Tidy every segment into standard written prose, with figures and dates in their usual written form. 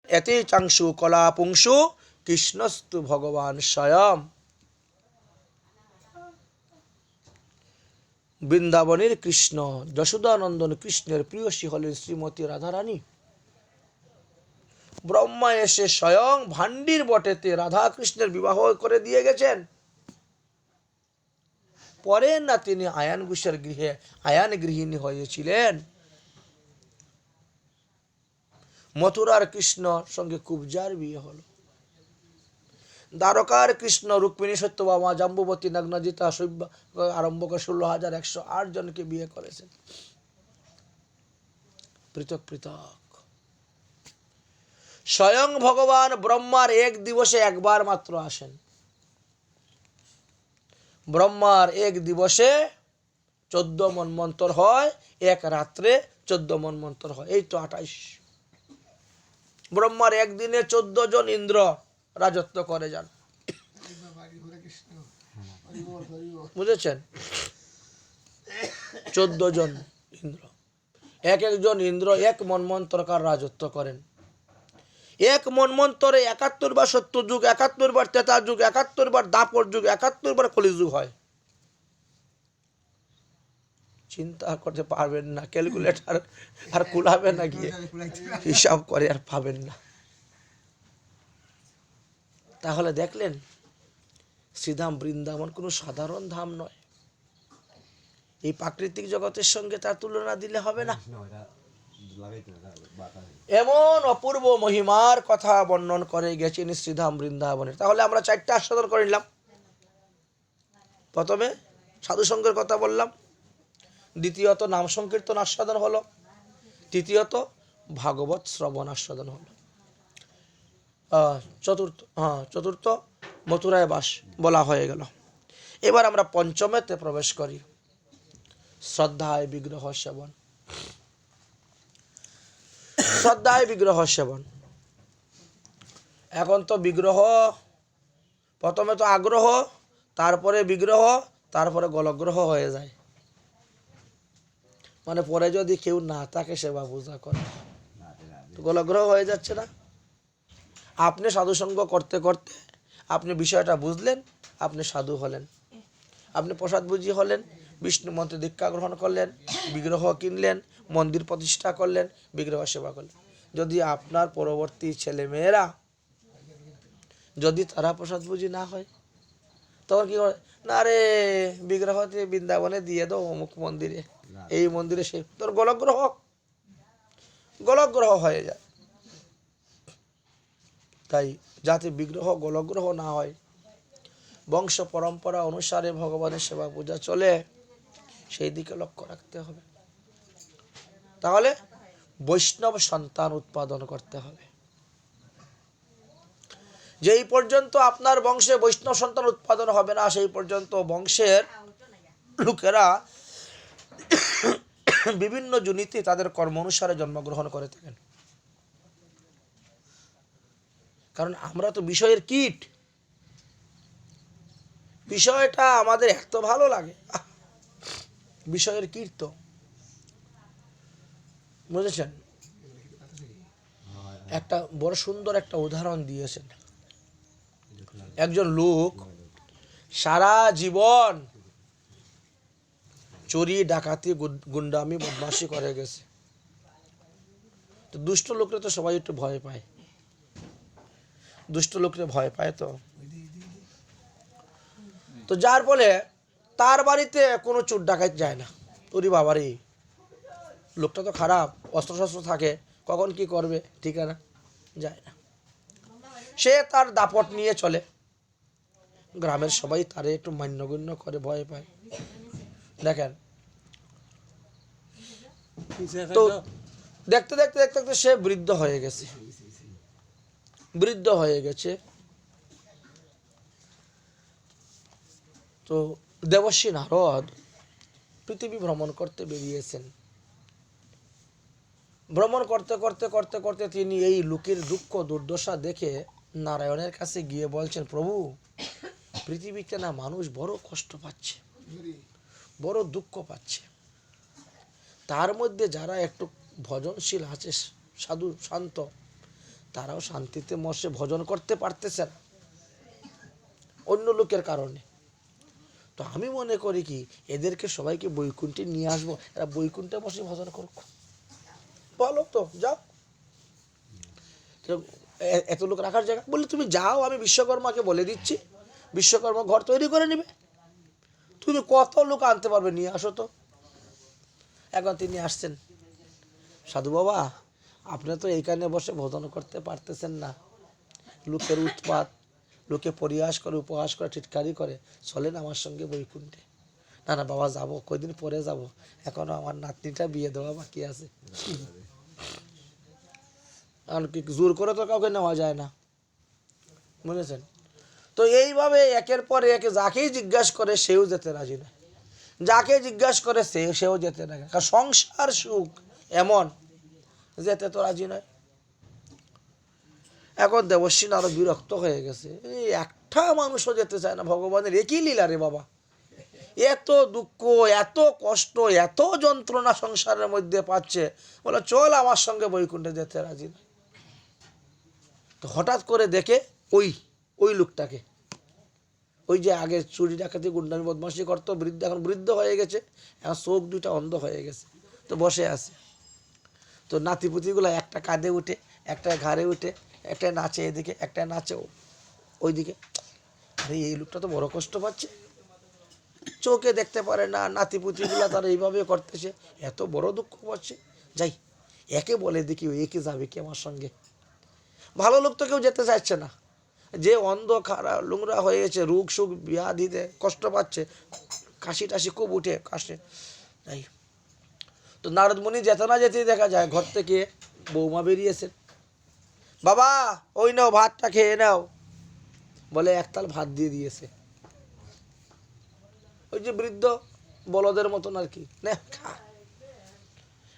এতে চাংশু কলা পুংসু কৃষ্ণস্তু ভগবান স্বয়ং। বৃন্দাবনের কৃষ্ণ, যশোদানন্দন কৃষ্ণের প্রিয়সী হলেন শ্রীমতী রাধারানী। ব্রহ্মা এসে স্বয়ং ভান্ডির বটেতে রাধা কৃষ্ণের বিবাহ করে দিয়ে গেছেন। পরে না তিনি আয়ান ঘোষের গৃহে আয়ান গৃহিণী হয়েছিলেন। মথুরার কৃষ্ণ সঙ্গে কুবজার বিয়ে হলো। দ্বারকার কৃষ্ণ রুক্মিণী সত্যভামা জাম্বুবতী নগ্নজিতা শৈব্য আরম্ভ করে 16,108 জনকে বিয়ে করেছেন। পৃথক পৃথক। স্বয়ং ভগবান ব্রহ্মার এক দিবসে একবার মাত্র আসেন। ব্রহ্মার এক দিবসে 14 মন্বন্তর হয়, এক রাত্রে 14 মন্বন্তর হয়, এই তো 28। ব্রহ্মার একদিনে 14 জন ইন্দ্র রাজত্ব করে যান। বুঝেছেন? 14 জন ইন্দ্র, এক একজন ইন্দ্র এক মন্বন্তরকার রাজত্ব করেন। এক মন্বন্তরে 71 বার সত্য যুগ, 71 বার ত্রেতা যুগ, 71 বার দাপর যুগ, 71 বার কলিযুগ হয়। চিন্তা করতে পারবেন না, ক্যালকুলেটর আর কুলাবে না, গিয়ে হিসাব করে আর পাবেন না। তাহলে দেখলেন শ্রীধাম বৃন্দাবন কোনো সাধারণ ধাম নয়। এই প্রাকৃতিক জগতের সঙ্গে তার তুলনা দিলে হবে না। এমন অপূর্ব মহিমার কথা বর্ণন করে গেছেন শ্রীধাম বৃন্দাবনের। তাহলে আমরা 4টা আস্বাদন করে নিলাম। প্রথমে সাধু সঙ্গের কথা বললাম, দ্বিতীয়ত নাম সংকীর্তন আস্বাদন হলো, তৃতীয়ত ভাগবত শ্রবণ আস্বাদন হলো, চতুর্থ মথুরায় বাস বলা হয়ে গেল। এবার আমরা পঞ্চমেতে প্রবেশ করি, শ্রদ্ধায় বিগ্রহ সেবন। শ্রদ্ধায় বিগ্রহ সেবন। এখন তো বিগ্রহ, প্রথমে তো আগ্রহ, তারপরে বিগ্রহ, তারপরে গলগ্রহ হয়ে যায়। মানে পরে যদি কেউ না তাকে সেবা পূজা করে তো গলগ্রহ হয়ে যাচ্ছে না? আপনি সাধুসঙ্গ করতে করতে আপনি বিষয়টা বুঝলেন, আপনি সাধু হলেন, আপনি প্রসাদ বুঝি হলেন, বিষ্ণু মন্ত্রে দীক্ষা গ্রহণ করলেন, বিগ্রহ কিনলেন, মন্দির প্রতিষ্ঠা করলেন, বিগ্রহ সেবা করলেন। যদি আপনার পরবর্তী ছেলে মেয়েরা যদি তারা প্রসাদ বুঝি না হয়, তখন কি করে? না রে, বিগ্রহ বৃন্দাবনে দিয়ে দাও অমুক মন্দিরে, এই মন্দিরে, সে তোর গলগ্রহ গলগ্রহ হয়ে যায়। তাই যাতে বিগ্রহ গলগ্রহ না হয়, বংশ পরম্পরা অনুসারে ভগবানের সেবা পূজা চলে, সেই দিকে লক্ষ্য রাখতে হবে। তাহলে বৈষ্ণব সন্তান উৎপাদন করতে হবে। যেই পর্যন্ত আপনার বংশে বৈষ্ণব সন্তান উৎপাদন হবে না, সেই পর্যন্ত বংশের লোকেরা বিভিন্ন জনিতে তাদের কর্ম অনুসারে জন্মগ্রহণ করে থাকেন। কারণ আমরা তো বিষয়ের কীট, বিষয়টা আমাদের এত ভালো লাগে, বিষয়ের কীট তো, বুঝেছেন? একটা বড় সুন্দর একটা উদাহরণ দিয়েছেন। একজন লোক সারা জীবন চুরি ডাকাতি গুন্ডামি বদমাশি করে গেছে। তো দুষ্ট লোকরা তো সবাই একটু ভয় পায়, দুষ্ট লোকরা ভয় পায়। তো যার ফলে তার বাড়িতে কোনো চোর ডাকাত যায় না। ওরে বাবারে, লোকটা তো খারাপ, অস্ত্রশস্ত্র থাকে, কখন কি করবে ঠিকানা যায় না। সে তার দাপট নিয়ে চলে, গ্রামের সবাই তারে একটু মান্যগণ্য করে, ভয় পায়। দেখেন তো, দেখতে দেখতে দেখতে দেখতে সে বৃদ্ধ হয়ে গেছে। বৃদ্ধ হয়ে গেছে তো দেবর্ষি নারদ পৃথিবী ভ্রমণ করতে বেরিয়েছেন। ভ্রমণ করতে করতে করতে করতে তিনি এই লোকের দুঃখ দুর্দশা দেখে নারায়ণের কাছে গিয়ে বলছেন, প্রভু, পৃথিবীতে না মানুষ বড় কষ্ট পাচ্ছে, বড় দুঃখ পাচ্ছে। তার মধ্যে যারা একটু ভজনশীল আছে, সাধু শান্ত, তারাও শান্তিতে বসে ভজন করতে পারতেছে না অন্য লোকের কারণে। তো আমি মনে করি কি এদেরকে সবাইকে বৈকুণ্ঠে নিয়ে আসবো, এরা বৈকুণ্ঠে বসে ভজন করুক। বলো তো যাও, এত লোক রাখার জায়গা বললে তুমি যাও, আমি বিশ্বকর্মাকে বলে দিচ্ছি, বিশ্বকর্মা ঘর তৈরি করে নেবে। তুমি কত লোক আনতে পারবে, নিয়ে আসো তো। এখন তিনি আসছেন, সাধু বাবা আপনি তো এইখানে বসে ভোজন করতে পারতেছেন না, লোকের উৎপাত, লোকে পরিহাস করে, উপহাস করে, টিটকারি করে, চলেন আমার সঙ্গে বৈকুণ্ঠে। না না বাবা যাবো, কয়দিন পরে যাব, এখনো আমার নাতনিটা বিয়ে দেওয়া বাকি আছে। আর কি জোর করে তো কাউকে নেওয়া যায় না, বুঝেছেন? তো এইভাবে একের পর এক যাকেই জিজ্ঞাসা করে সেও যেতে রাজি নয়, যাকে জিজ্ঞাসা করে সেও যেতে না। কারণ সংসার সুখ এমন, যেতে তো রাজি নয়। এখন দেবশ্রী আরো বিরক্ত হয়ে গেছে, এই একটা মানুষও যেতে চায় না, ভগবানের একই লীলা রে বাবা, এত দুঃখ, এত কষ্ট, এত যন্ত্রণা সংসারের মধ্যে পাচ্ছে, বলে চল আমার সঙ্গে বৈকুণ্ঠে, যেতে রাজি না। তো হঠাৎ করে দেখে ওই লোকটাকে, ওই যে আগে চুরি ডাকাতি গুন্ডামি বদমাশি করতো, বৃদ্ধ, এখন বৃদ্ধ হয়ে গেছে, এখন চোখ দুইটা অন্ধ হয়ে গেছে, তো বসে আছে। তো নাতিপুতিগুলো একটা কাঁধে উঠে, একটা ঘাড়ে উঠে, একটা নাচে এদিকে, একটা নাচে ওইদিকে। আরে এই লোকটা তো বড় কষ্ট পাচ্ছে, চোখে দেখতে পারে না, নাতিপুতিগুলা তারা এইভাবে করতেছে, এত বড় দুঃখ পাচ্ছে। যাই একে বলে দেখি, একে যাবে কি আমার সঙ্গে। ভালো লোক তো কেউ যেতে চাইছে না, যে অন্ধ খারাপ লুংরা হয়ে গেছে, রোগ সুখ ব্যাধিতে কষ্ট পাচ্ছে, কাশি টাশি খুব উঠে কাশে। তাই তো নারদ মুনি যেতে না যেতেই দেখা যায় ঘর থেকে বৌমা বেরিয়েছে, বাবা ওই নাও ভাতটা খেয়ে নাও, বলে একতাল ভাত দিয়ে দিয়েছে। ওই যে বৃদ্ধ বলদের মতন আর কি, না খা।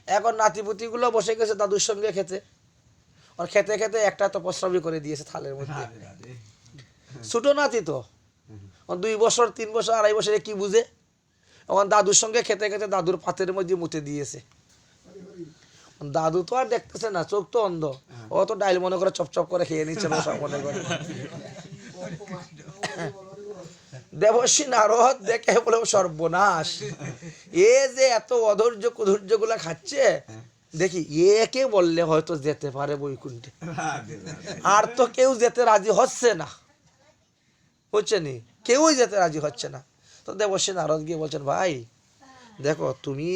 এখন নাতিপুতিগুলো বসে গেছে দাদুর সঙ্গে খেতে, আর খেতে খেতে একটা তো প্রস্রাবই করে দিয়েছে থালের মধ্যে। ছোট নাতি তো, 2 বছর 3 বছর 2.5 বছরে কি বুঝে, এখন দাদুর সঙ্গে খেতে খেতে দাদুর পাতের মধ্যে মুতে দিয়েছে। দাদু তো আর দেখতেছে না, চোখ তো অন্ধ, ও তো ডাইল মনে করে চপচপ করে খেয়ে নিচ্ছে মনে করে। দেবশ্রী নারদ দেখে বলে সর্বনাশ, এ যে এত অধৈর্য কুধৈর্য গুলা খাচ্ছে, দেখি একে বললে হয়তো যেতে পারে বৈকুণ্ঠে, আর তো কেউ যেতে রাজি হচ্ছে না, বুঝছেন, কেউই যেতে রাজি হচ্ছে না। তো দেবশ্রী নারদ গিয়ে বলছেন, ভাই দেখো তুমি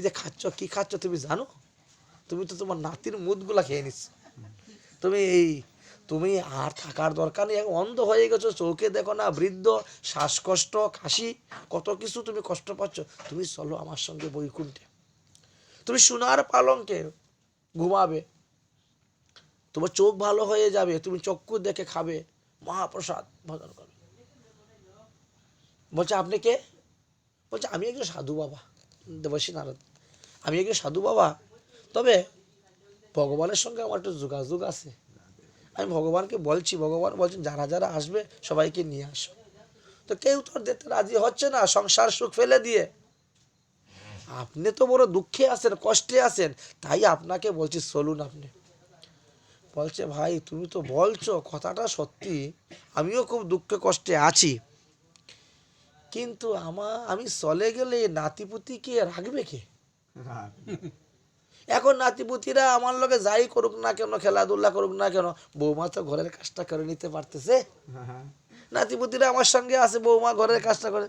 যে খাচ্ছ, কি খাচ্ছ তুমি জানো? তুমি তো তোমার নাতির মুদগুলা খেয়ে নিচ্ছ, তুমি আর থাকার দরকার নেই, অন্ধ হয়ে গেছো, চোখে দেখো না, বৃদ্ধ, শ্বাসকষ্ট, কাশি, কত কিছু তুমি কষ্ট পাচ্ছ, তুমি চলো আমার সঙ্গে বৈকুণ্ঠে, তুমি সোনার পালঙ্কে ঘুমাবে, তোমার চোখ ভালো হয়ে যাবে, তুমি চক্ষু দেখে খাবে, মহাপ্রসাদ ভোজন করবে। বলছে আপনি কে? বলছে আমি একজন সাধু বাবা। দেবশ্রী নারদ, আমি একজন সাধু বাবা, তবে ভগবানের সঙ্গে আমার একটু যোগাযোগ আছে, আমি ভগবানকে বলছি, ভগবান বলছেন যারা যারা আসবে সবাইকে নিয়ে আসো। তো কেউ তো যেতে রাজি হচ্ছে না, সংসার সুখ ফেলে দিয়ে। আপনি তো বড় দুঃখে আছেন, কষ্টে আছেন, তাই আপনাকে বলছি চলুন আপনি। বলছে ভাই তুমি তো বলছো কথাটা সত্যি, আমিও খুব দুঃখে কষ্টে আছি, কিন্তু আমি চলে গেলে নাতিপুতিকে রাখবে কে? এখন নাতিপুতিরা আমার লগে যাই করুক না কেন, খেলাধুলা করুক না কেন, বৌমা তো ঘরের কাজটা করে নিতে পারতেছে, নাতিপুতিরা আমার সঙ্গে আছে, বৌমা ঘরের কাজটা করে।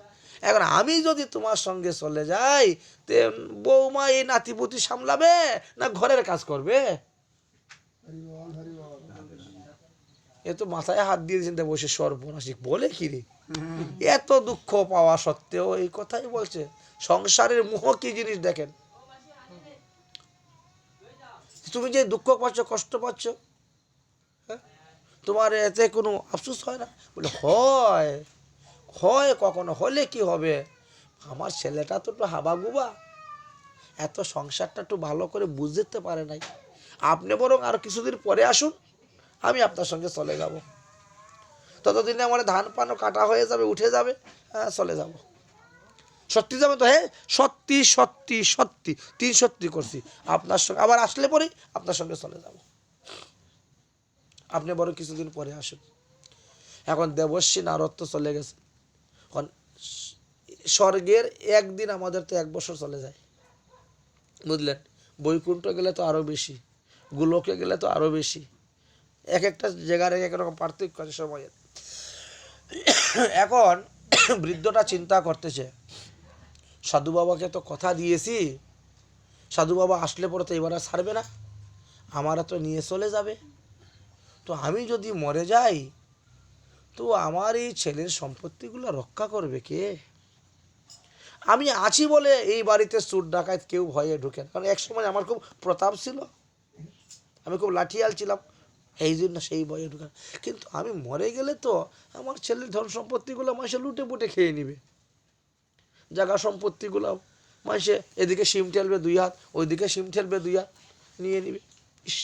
এখন আমি যদি তোমার সঙ্গে চলে যাই, তে বৌমা এই নাতিপুতি সামলাবে না ঘরের কাজ করবে? এ তো মাথায় হাত দিয়ে দিয়েছেন বসে, সর্বনাশিক বলে কি রে, এত দুঃখ পাওয়া সত্ত্বেও এই কথাই বলছে। সংসারের মোহ কি জিনিস দেখেন, তুমি যে দুঃখ পাচ্ছ, কষ্ট পাচ্ছ, তোমার এতে কোনো আফসোস হয় না? বলে হয় কখনো, হলে কি হবে, আমার ছেলেটা তো একটু হাবাগুবা, এত সংসারটা একটু ভালো করে বুঝতে পারে নাই, আপনি বরং আর কিছুদিন পরে আসুন, আমি আপনার সঙ্গে চলে যাব, ততদিনে আমার ধান পানও কাটা হয়ে যাবে, উঠে যাবে, হ্যাঁ চলে যাব। সত্যি যাবে তো? হ্যাঁ সত্যি সত্যি সত্যি, 3 সত্যি করছি, আপনার সঙ্গে আবার আসলে পরেই আপনার সঙ্গে চলে যাব। আপনি বড় কিছুদিন পরে আসুন। এখন দেবর্ষী নারদ তো চলে গেছে। এখন স্বর্গের একদিন আমাদের তো 1 বছর চলে যায়, বুঝলেন? বৈকুণ্ঠ গেলে তো আরো বেশি, গোলকে গেলে তো আরো বেশি। এক একটা জায়গার এক এক রকম পার্থক্য আছে সময়ের। এখন বৃদ্ধটা চিন্তা করতেছে, সাধু বাবাকে তো কথা দিয়েছি, সাধু বাবা আসলে পরে তো এবার আর ছাড়বে না, আমারা তো নিয়ে চলে যাবে। তো আমি যদি মরে যাই তো আমার এই ছেলের সম্পত্তিগুলো রক্ষা করবে কে? আমি আছি বলে এই বাড়িতে চোর ডাকাত কেউ ভয়ে ঢুকেন, কারণ এক সময় আমার খুব প্রতাপ ছিল, আমি খুব লাঠিয়াল ছিলাম, এই জন্য সেই ভয়ে ঢুকেন। কিন্তু আমি মরে গেলে তো আমার ছেলের ধন সম্পত্তিগুলো মানুষে লুটে পুটে খেয়ে নিবে, জায়গা সম্পত্তিগুলো মানুষে এদিকে সিম ঠেলবে 2 হাত, ওইদিকে সিম ঠেলবে 2 হাত, নিয়ে নিবে। ইস,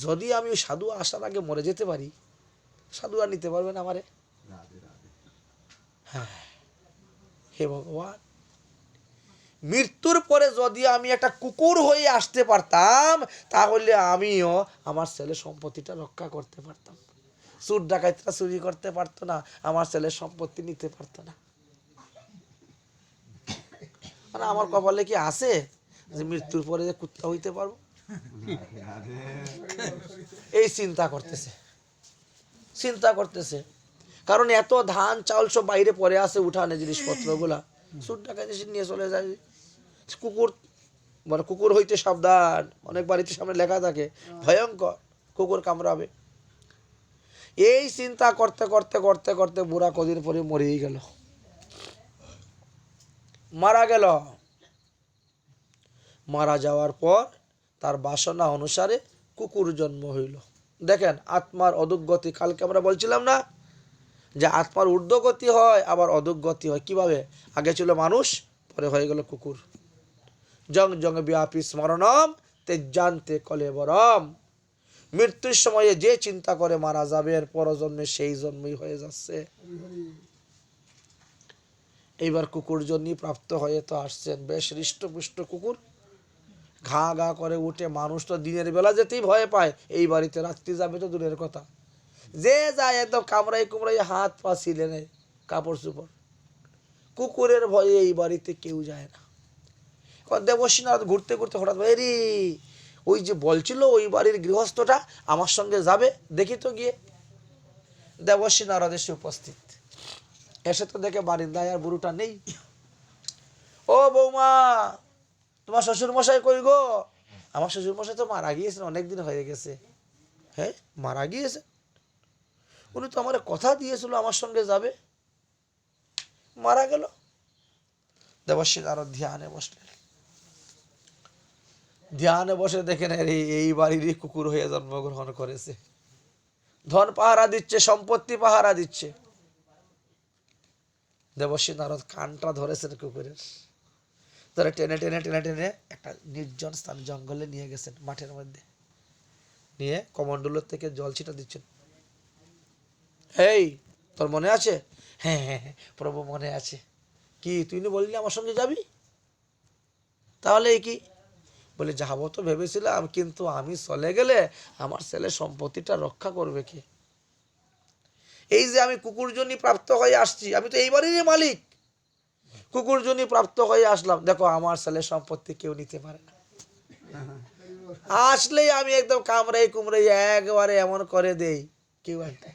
যদি আমি ওই সাধু আসার আগে মরে যেতে পারি, সাধু আর নিতে পারবে না আমারে। হ্যাঁ, হে ভগবান, মৃত্যুর পরে যদি আমি একটা কুকুর হয়ে আসতে পারতাম তাহলে আমিও আমার ছেলের সম্পত্তিটা রক্ষা করতে পারতাম, চোর ডাকাতরা চুরি করতে পারতো না, আমার ছেলের সম্পত্তি নিতে পারতো না। মানে আমার কপালে কি আছে যে মৃত্যুর পরে যে কুত্তা হইতে পারবো? এই চিন্তা করতেছে, কারণ এত ধান চাউল সব বাইরে পড়ে আছে, উঠানে জিনিসপত্রগুলা চোর ডাকাত এসে নিয়ে চলে যায়। কুকুর, মানে কুকুর হইতে সাবধান, অনেক বাড়িতে সামনে লেখা থাকে ভয়ঙ্কর, কুকুর কামড়াবে। এই চিন্তা করতে করতে করতে করতে বুড়া কদিন পরে মরেই গেল, মারা গেল। মারা যাওয়ার পর তার বাসনা অনুসারে কুকুর জন্ম হইল। দেখেন আত্মার অধোগতি, কালকে আমরা বলছিলাম না যে আত্মার ঊর্ধ্বগতি হয় আবার অধোগতি হয় কিভাবে? আগে ছিল মানুষ, পরে হয়ে গেল কুকুর। জং জং ব্যাপী স্মরণম তেজান্তে কলেবরম। মৃত্যুর সময়ে যে চিন্তা করে মারা যাবে, এর পরজন্মে সেই জন্মই হয়ে যাচ্ছে। এইবার কুকুর জন্যই প্রাপ্ত হয়ে তো আসছেন, বেশ হৃষ্টপুষ্ট কুকুর, ঘা ঘা করে উঠে। মানুষ তো দিনের বেলা যেতেই ভয় পায়, এই বাড়িতে রাত্রি যাবে তো দূরের কথা, যে যায় একদম কামড়াই কুমড়াই হাত পা ছিলে নেয়, কাপড় চোপড়। কুকুরের ভয়ে এই বাড়িতে কেউ যায় না। দেবর্ষী নারদ ঘুরতে ঘুরতে হঠাৎ রে, ওই যে বলছিল ওই বাড়ির গৃহস্থটা আমার সঙ্গে যাবে, দেখি তো গিয়ে। দেবর্ষী নারদ এসে উপস্থিত, এসে তো দেখে বারিন্দায় আর বুড়োটা নেই। ও বৌমা, তোমার শ্বশুর মশাই কই গো? আমার শ্বশুর মশাই তো মারা গিয়েছেন, অনেকদিন হয়ে গেছে। হ্যাঁ, মারা গিয়েছে? উনি তো আমার কথা দিয়েছিল আমার সঙ্গে যাবে, মারা গেল। দেবর্ষী নারদ ধ্যানে বসলেন, ধ্যানে বসে দেখেন এই বাড়িরই কুকুর হয়ে জন্মগ্রহণ করেছে, ধন পাহারা দিচ্ছে, সম্পত্তি পাহারা দিচ্ছে। দেবর্ষী নারদ কানটা ধরেছেন কুকুরের, ধরে টেনে টেনে টেনে টেনে একটা নির্জন স্থান জঙ্গলে নিয়ে গেছেন, মাঠের মধ্যে নিয়ে কমণ্ডলুর থেকে জল ছিটা দিচ্ছেন। এই, তোর মনে আছে? হ্যাঁ হ্যাঁ হ্যাঁ প্রভু মনে আছে। কি তুই বললি আমার সঙ্গে যাবি? তাহলে কি? বলে যাবো তো ভেবেছিলাম, কিন্তু আমি চলে গেলে আমার ছেলের সম্পত্তিটা রক্ষা করবে কে? এই যে আমি কুকুর জন্য প্রাপ্ত হয়ে আসছি, আমি তো এইবারেরই মালিক, কুকুর জন্য প্রাপ্ত হয়ে আসলাম, দেখো আমার ছেলের সম্পত্তি কেউ নিতে পারে না। আসলেই আমি একদম কামড়াই কুমড়াই একবারে এমন করে দেই, কেউ একটা।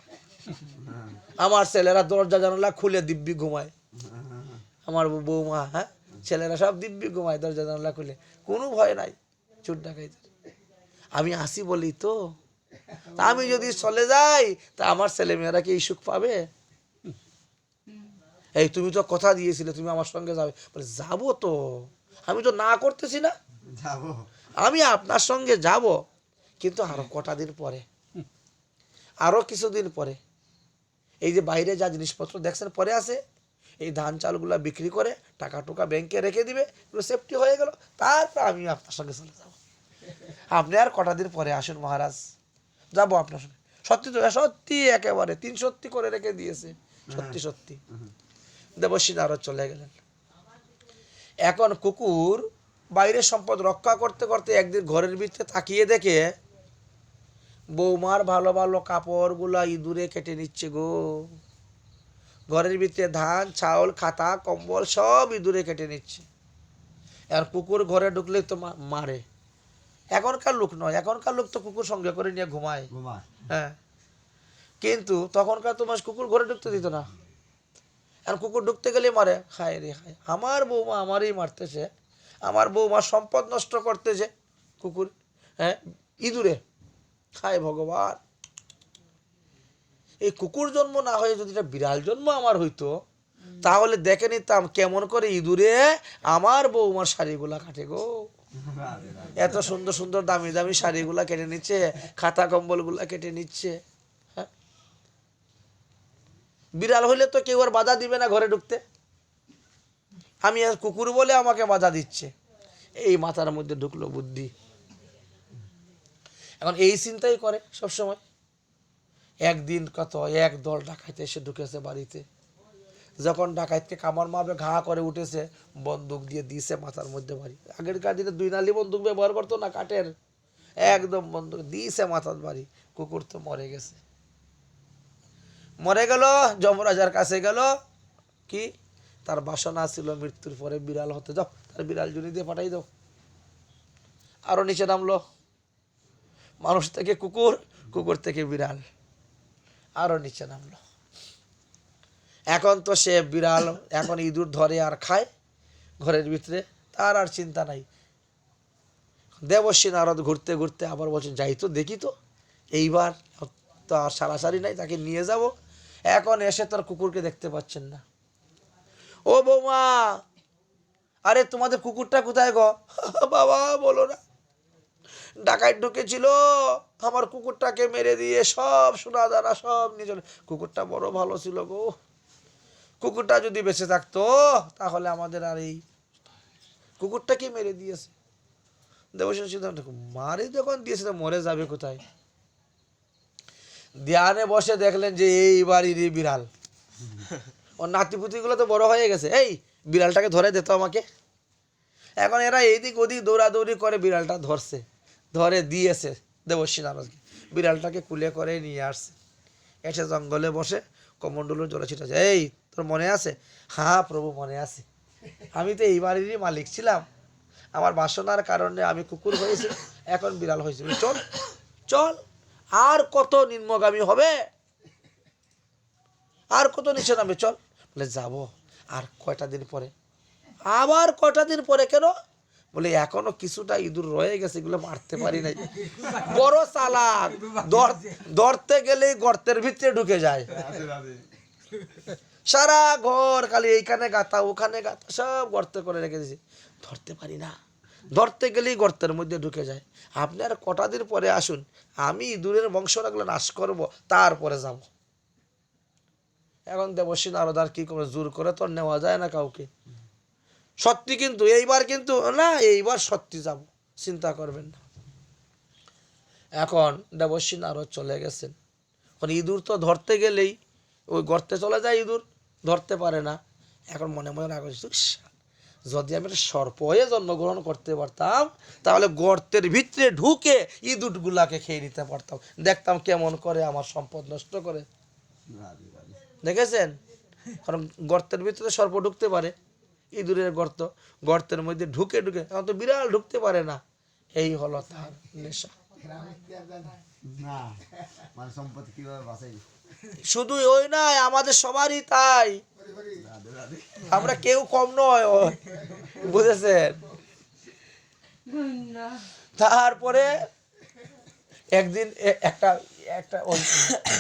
আমার ছেলেরা দরজা জানালা খুলে দিব্যি ঘুমায়, আমার বৌমা, হ্যাঁ ছেলেরা সব দিব্যি ঘুমায় দরজা জানালা খুলে, কোনো ভয় নাই চোর ডাকাইতে। আমি আসি বলি তো, আমি যদি চলে যাই তা আমার ছেলে মেয়েরা কি এই সুখ পাবে? এই তুমি তো কথা দিয়েছিলে তুমি আমার সঙ্গে যাবে, বলে যাবো তো, আমি তো না করতেছি না, আমি আপনার সঙ্গে যাব, কিন্তু আরো কটা দিন পরে, আরো কিছুদিন পরে। এই যে বাইরে যা জিনিসপত্র দেখছেন পরে আছে, এই ধান চালগুলা বিক্রি করে টাকা টুকা ব্যাংকে রেখে দিবে, সেফটি হয়ে গেল, তারপর আমি আপনার সঙ্গে চলে যাব। আপনি আর কটা দিন পরে আসুন মহারাজ, যাবো আপনার সঙ্গে। সত্যি তো, সত্যি একেবারে 3 সত্যি করে রেখে দিয়েছে, সত্যি সত্যি। দেবর্ষী নারদ চলে গেলেন। এখন কুকুর বাইরের সম্পদ রক্ষা করতে করতে একদিন ঘরের ভিতরে তাকিয়ে দেখে বৌমার ভালো ভালো কাপড়গুলা ইঁদুরে কেটে নিচ্ছে গো। ঘরের ভিতরে ধান চাউল খাতা কম্বল সব ইঁদুরে কেটে নিচ্ছে। আর কুকুর ঘরে ঢুকলে তো মারে। এখনকার লোক নয়, এখনকার লোক তো কুকুর সঙ্গে করে নিয়ে ঘুমায়। হ্যাঁ, কিন্তু তখনকার তো কুকুর ঘরে ঢুকতে দিত না। আর কুকুর ঢুকতে গেলে মারে। হায় রে হায়, আমার বৌমা আমারই মারতেছে, আমার বৌমা সম্পদ নষ্ট করতেছে কুকুর, হ্যাঁ ইঁদুরে। হায় ভগবান, এই কুকুর জন্ম না হয়ে যদি একটা বিড়াল জন্ম আমার হইতো, তাহলে দেখে নিতাম কেমন করে ইঁদুরে আমার বৌমার শাড়িগুলা কাটে গো। এত সুন্দর সুন্দর দামি দামি শাড়িগুলা কেটে নিচ্ছে, খাতা কম্বলগুলা কেটে নিচ্ছে। হ্যাঁ, বিড়াল হইলে তো কেউ আর বাধা দিবে না ঘরে ঢুকতে। আমি আর কুকুর বলে আমাকে বাধা দিচ্ছে। এই মাথার মধ্যে ঢুকলো বুদ্ধি। এখন এই চিন্তাই করে সবসময়। একদিন কত এক দল ডাকাইতে এসে ঢুকেছে বাড়িতে। যখন ডাকাইতকে কামড় মারবে ঘা করে উঠেছে, বন্দুক দিয়ে দিয়েছে মাথার মধ্যে বাড়ি। আগেরকার দিনে 2 নালি বন্দুক ব্যবহার করতো না, কাঠের, একদম বন্দুক দিয়েছে মাথার বাড়ি। কুকুর তো মরে গেছে। মরে গেল, যমরাজার কাছে গেল, কি তার বাসনা ছিল মৃত্যুর পরে বিড়াল হতে, যাও তার বিড়াল জুনি দিয়ে পাঠাই দাও। আরো নিচে নামলো, মানুষ থেকে কুকুর, কুকুর থেকে বিড়াল, আরো নিচে নামলো। এখন তো সে বিড়াল, এখন ইঁদুর ধরে আর খায় ঘরের ভিতরে, তার আর চিন্তা নাই। দেবশ্রী নারদ ঘুরতে ঘুরতে আবার বলছে যাই তো দেখি তো, এইবার তো আর সারাসারি নাই, তাকে নিয়ে যাব। এখন এসে তার কুকুরকে দেখতে পাচ্ছেন না। ও বৌমা, আরে তোমাদের কুকুরটা কোথায় গো? বাবা বলো না, ডাকাত ঢুকেছিল, আমার কুকুরটাকে মেরে দিয়ে সব সোনা দানা সব নিয়ে চলে। কুকুরটা বড় ভালো ছিল গো, কুকুরটা যদি বেঁচে থাকতো তাহলে আমাদের আর এই কুকুরটাকে মেরে দিয়েছে। দেবশ্রী সিদ্ধান্ত, মারে যখন দিয়েছে তো মরে যাবে কোথায়? ধ্যানে বসে দেখলেন যে এই বাড়িরই বিড়াল। ওর নাতিপুতিগুলো তো বড় হয়ে গেছে, এই বিড়ালটাকে ধরে দিত আমাকে। এখন এরা এইদিক ওদিক দৌড়াদৌড়ি করে বিড়ালটা ধরছে, ধরে দিয়েছে দেবশ্রী নারদকে। বিড়ালটাকে কুলে করে নিয়ে আসছে, এসে জঙ্গলে বসে কমণ্ডলুর জলে ছিটাছে। এই তোর মনে আছে? হ্যাঁ প্রভু মনে আছে, আমি তো এই বাড়িরই মালিক ছিলাম, আমার বাসনার কারণে আমি কুকুর হয়েছি, এখন বিড়াল হয়েছে। চল চল, আর কত নিম্নগামী হবে, আর কত নিচে নামবে, চল। বলে যাবো, আর কয়টা দিন পরে। আবার কয়টা দিন পরে কেন? বলে এখনো কিছুটা ইঁদুর রয়ে গেছে, এগুলো মারতে পারি নাই। বড় চালাক, ধরতে গেলেই গর্তের ভিতরে ঢুকে যায়। সারা ঘর খালি এইখানে গাতা ওখানে গাতা, সব গর্ত করে রেখে দিয়েছি, ধরতে পারি না। ধরতে গেলেই গর্তের মধ্যে ঢুকে যায়। আপনি আর কটা দিন পরে আসুন, আমি ইঁদুরের বংশটাগুলো নাশ করব, তারপরে যাব। এখন দেবশ্রী নারদ আর কি করে, জোর করে তো নেওয়া যায় না কাউকে। সত্যি কিন্তু এইবার কিন্তু না, এইবার সত্যি যাব, চিন্তা করবেন না। এখন দেবশ্রী নারদ চলে গেছেন। এখন ইঁদুর তো ধরতে গেলেই ওই গর্তে চলে যায়, ইঁদুর ধরতে পারে না। এখন মনে মনে রাগ হচ্ছে, যদি আমি একটা সর্প হয়ে জন্মগ্রহণ করতে পারতাম, তাহলে গর্তের ভিতরে ঢুকে ইঁদুরগুলাকে খেয়ে নিতে পারতাম, দেখতাম কেমন করে আমার সম্পদ নষ্ট করে। দেখেছেন, কারণ গর্তের ভিতরে সর্প ঢুকতে পারে, ইঁদুরের গর্ত, গর্তের মধ্যে ঢুকে ঢুকে, এখন তো বিড়াল ঢুকতে পারে না। এই হলো তার নেশা। শুধু ওই নয়, আমাদের সবারই তাই, আমরা কেউ কম নয়, বুঝেছেন? তারপরে একদিন একটা একটা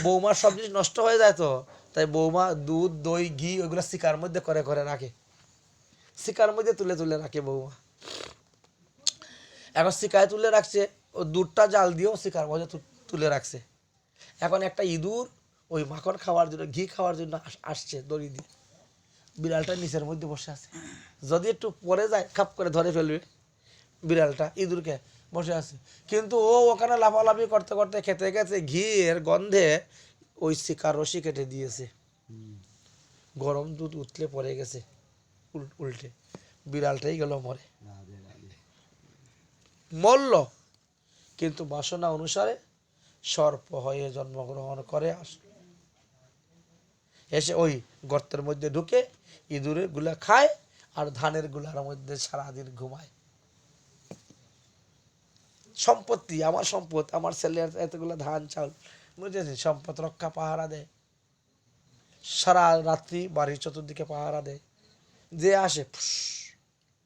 বৌমার সব জিনিস নষ্ট হয়ে যায়, তো তাই বৌমা দুধ দই ঘি ওইগুলো শিকার মধ্যে করে করে রাখে, শিকার মধ্যে তুলে তুলে রাখে বৌমা। এখন শিকায় তুলে রাখছে, ও দুধটা জাল দিয়েও শিকার মধ্যে তুলে রাখছে। এখন একটা ইঁদুর ওই মাখন খাওয়ার জন্য, ঘি খাওয়ার জন্য আসছে দড়ি দিয়ে। বিড়ালটা নিচের মধ্যে বসে আছে, যদি একটু পরে যায় খাপ করে ধরে ফেলবে বিড়ালটা ইঁদুরকে, বসে আছে। কিন্তু ও ওখানে লাফালাফি করতে করতে খেতে খেতে ঘিয়ের গন্ধে ওই শিকার রশি কেটে দিয়েছে। গরম দুধ উতলে পড়ে গেছে উল্টে, বিড়ালটাই গেল মরে, মরল। কিন্তু বাসনা অনুসারে সর্প হয়ে জন্মগ্রহণ করে আসলো। এসে ওই গর্তের মধ্যে ঢুকে ইঁদুরের গুলা খায় আর ধানের গুলার মধ্যে সারাদিন ঘুমায়। সম্পত্তি, আমার সম্পদ, আমার ছেলের এতগুলো ধান চাল, বুঝেছি, সম্পদ রক্ষা পাহারা দেয়, সারা রাত্রি বাড়ির চতুর্দিকে পাহারা দেয়, যে আসে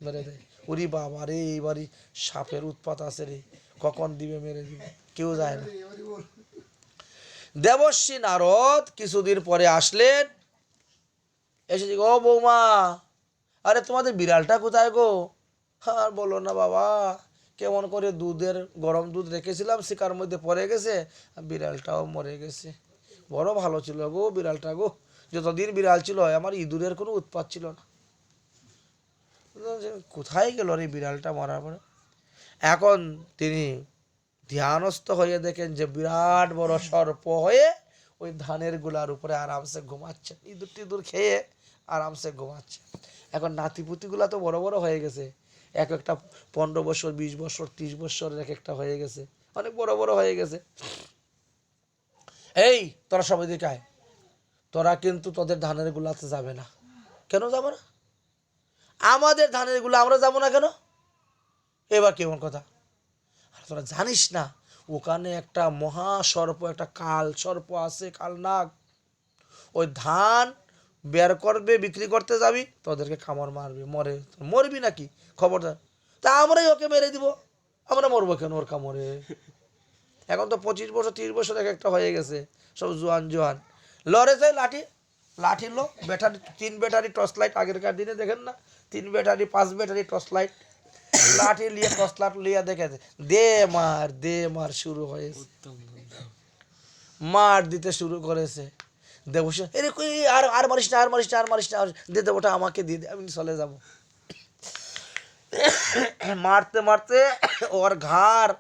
মেরে দেয়। ওরে বাবা রে, এই বাড়ি সাপের উৎপাত আছে রে, কখন দিবে মেরে দিবে, কেউ যায় না। দেবর্ষি নারদ কিছুদিন পরে আসলেন, এসে ও বৌমা, আরে তোমাদের বিড়ালটা কোথায় গো? আর বলো না বাবা, কেমন করে দুধের গরম দুধ রেখেছিলাম, শিকার মধ্যে পড়ে গেছে, বিড়ালটাও মরে গেছে। বড় ভালো ছিল গো বিড়ালটা গো, যতদিন বিড়াল ছিল আমার ইঁদুরের কোনো উৎপাত ছিল না। কোথায় গেল রে বিড়ালটা মরার পরে? এখন তিনি ধ্যানস্থ হয়ে দেখেন যে বিরাট বড় সর্প হয়ে ওই ধানের গুলার উপরে আরামসে ঘুমাচ্ছে, ইঁদুর টিঁদুর খেয়ে আরামসে ঘুমাচ্ছে। এখন নাতিপুতিগুলা তো বড় বড় হয়ে গেছে, এক একটা 15 বছর, 20 বছর, 30 বছর এক একটা হয়ে গেছে, অনেক বড় বড় হয়ে গেছে। এই তোরা সবাই দেখায়, তোরা কিন্তু তোদের ধানের গুলাতে যাবে না। কেন যাবো না? আমাদের ধানের গুলা আমরা যাবো না কেন? এবার কেমন কথা? আর তোরা জানিস না ওখানে একটা মহাসর্প, একটা কাল সর্প আছে, কাল নাগ, ওই ধান বের করবে, বিক্রি করতে যাবি, তোদেরকে কামড় মারবে, মরবি নাকি খবরদার। তা আমরাই ওকে মেরে দিব, আমরা মরবো কেন ওর কামড়ে? এখন তো 25 বছর 30 বছর এক একটা হয়ে গেছে, সব জোয়ান জোয়ান লড়ে যায়। লাঠি লো, ব্যাটারি, 3 ব্যাটারি টর্চ লাইট, আগেরকার দিনে দেখেন না, 3 ব্যাটারি 5 ব্যাটারি টর্চ লাইট, লাঠি লিয়ে টর্চ লাইট লিয়ে দেখে দে মার শুরু হয়েছে, মার দিতে শুরু করেছে। দেবসে এরে কই, আর মারিস না, আর মারিস না, আর মারিস না, দে দে, ওটা আমাকে দিয়ে দে, আমি চলে যাব। মারতে মারতে ওর ঘাড়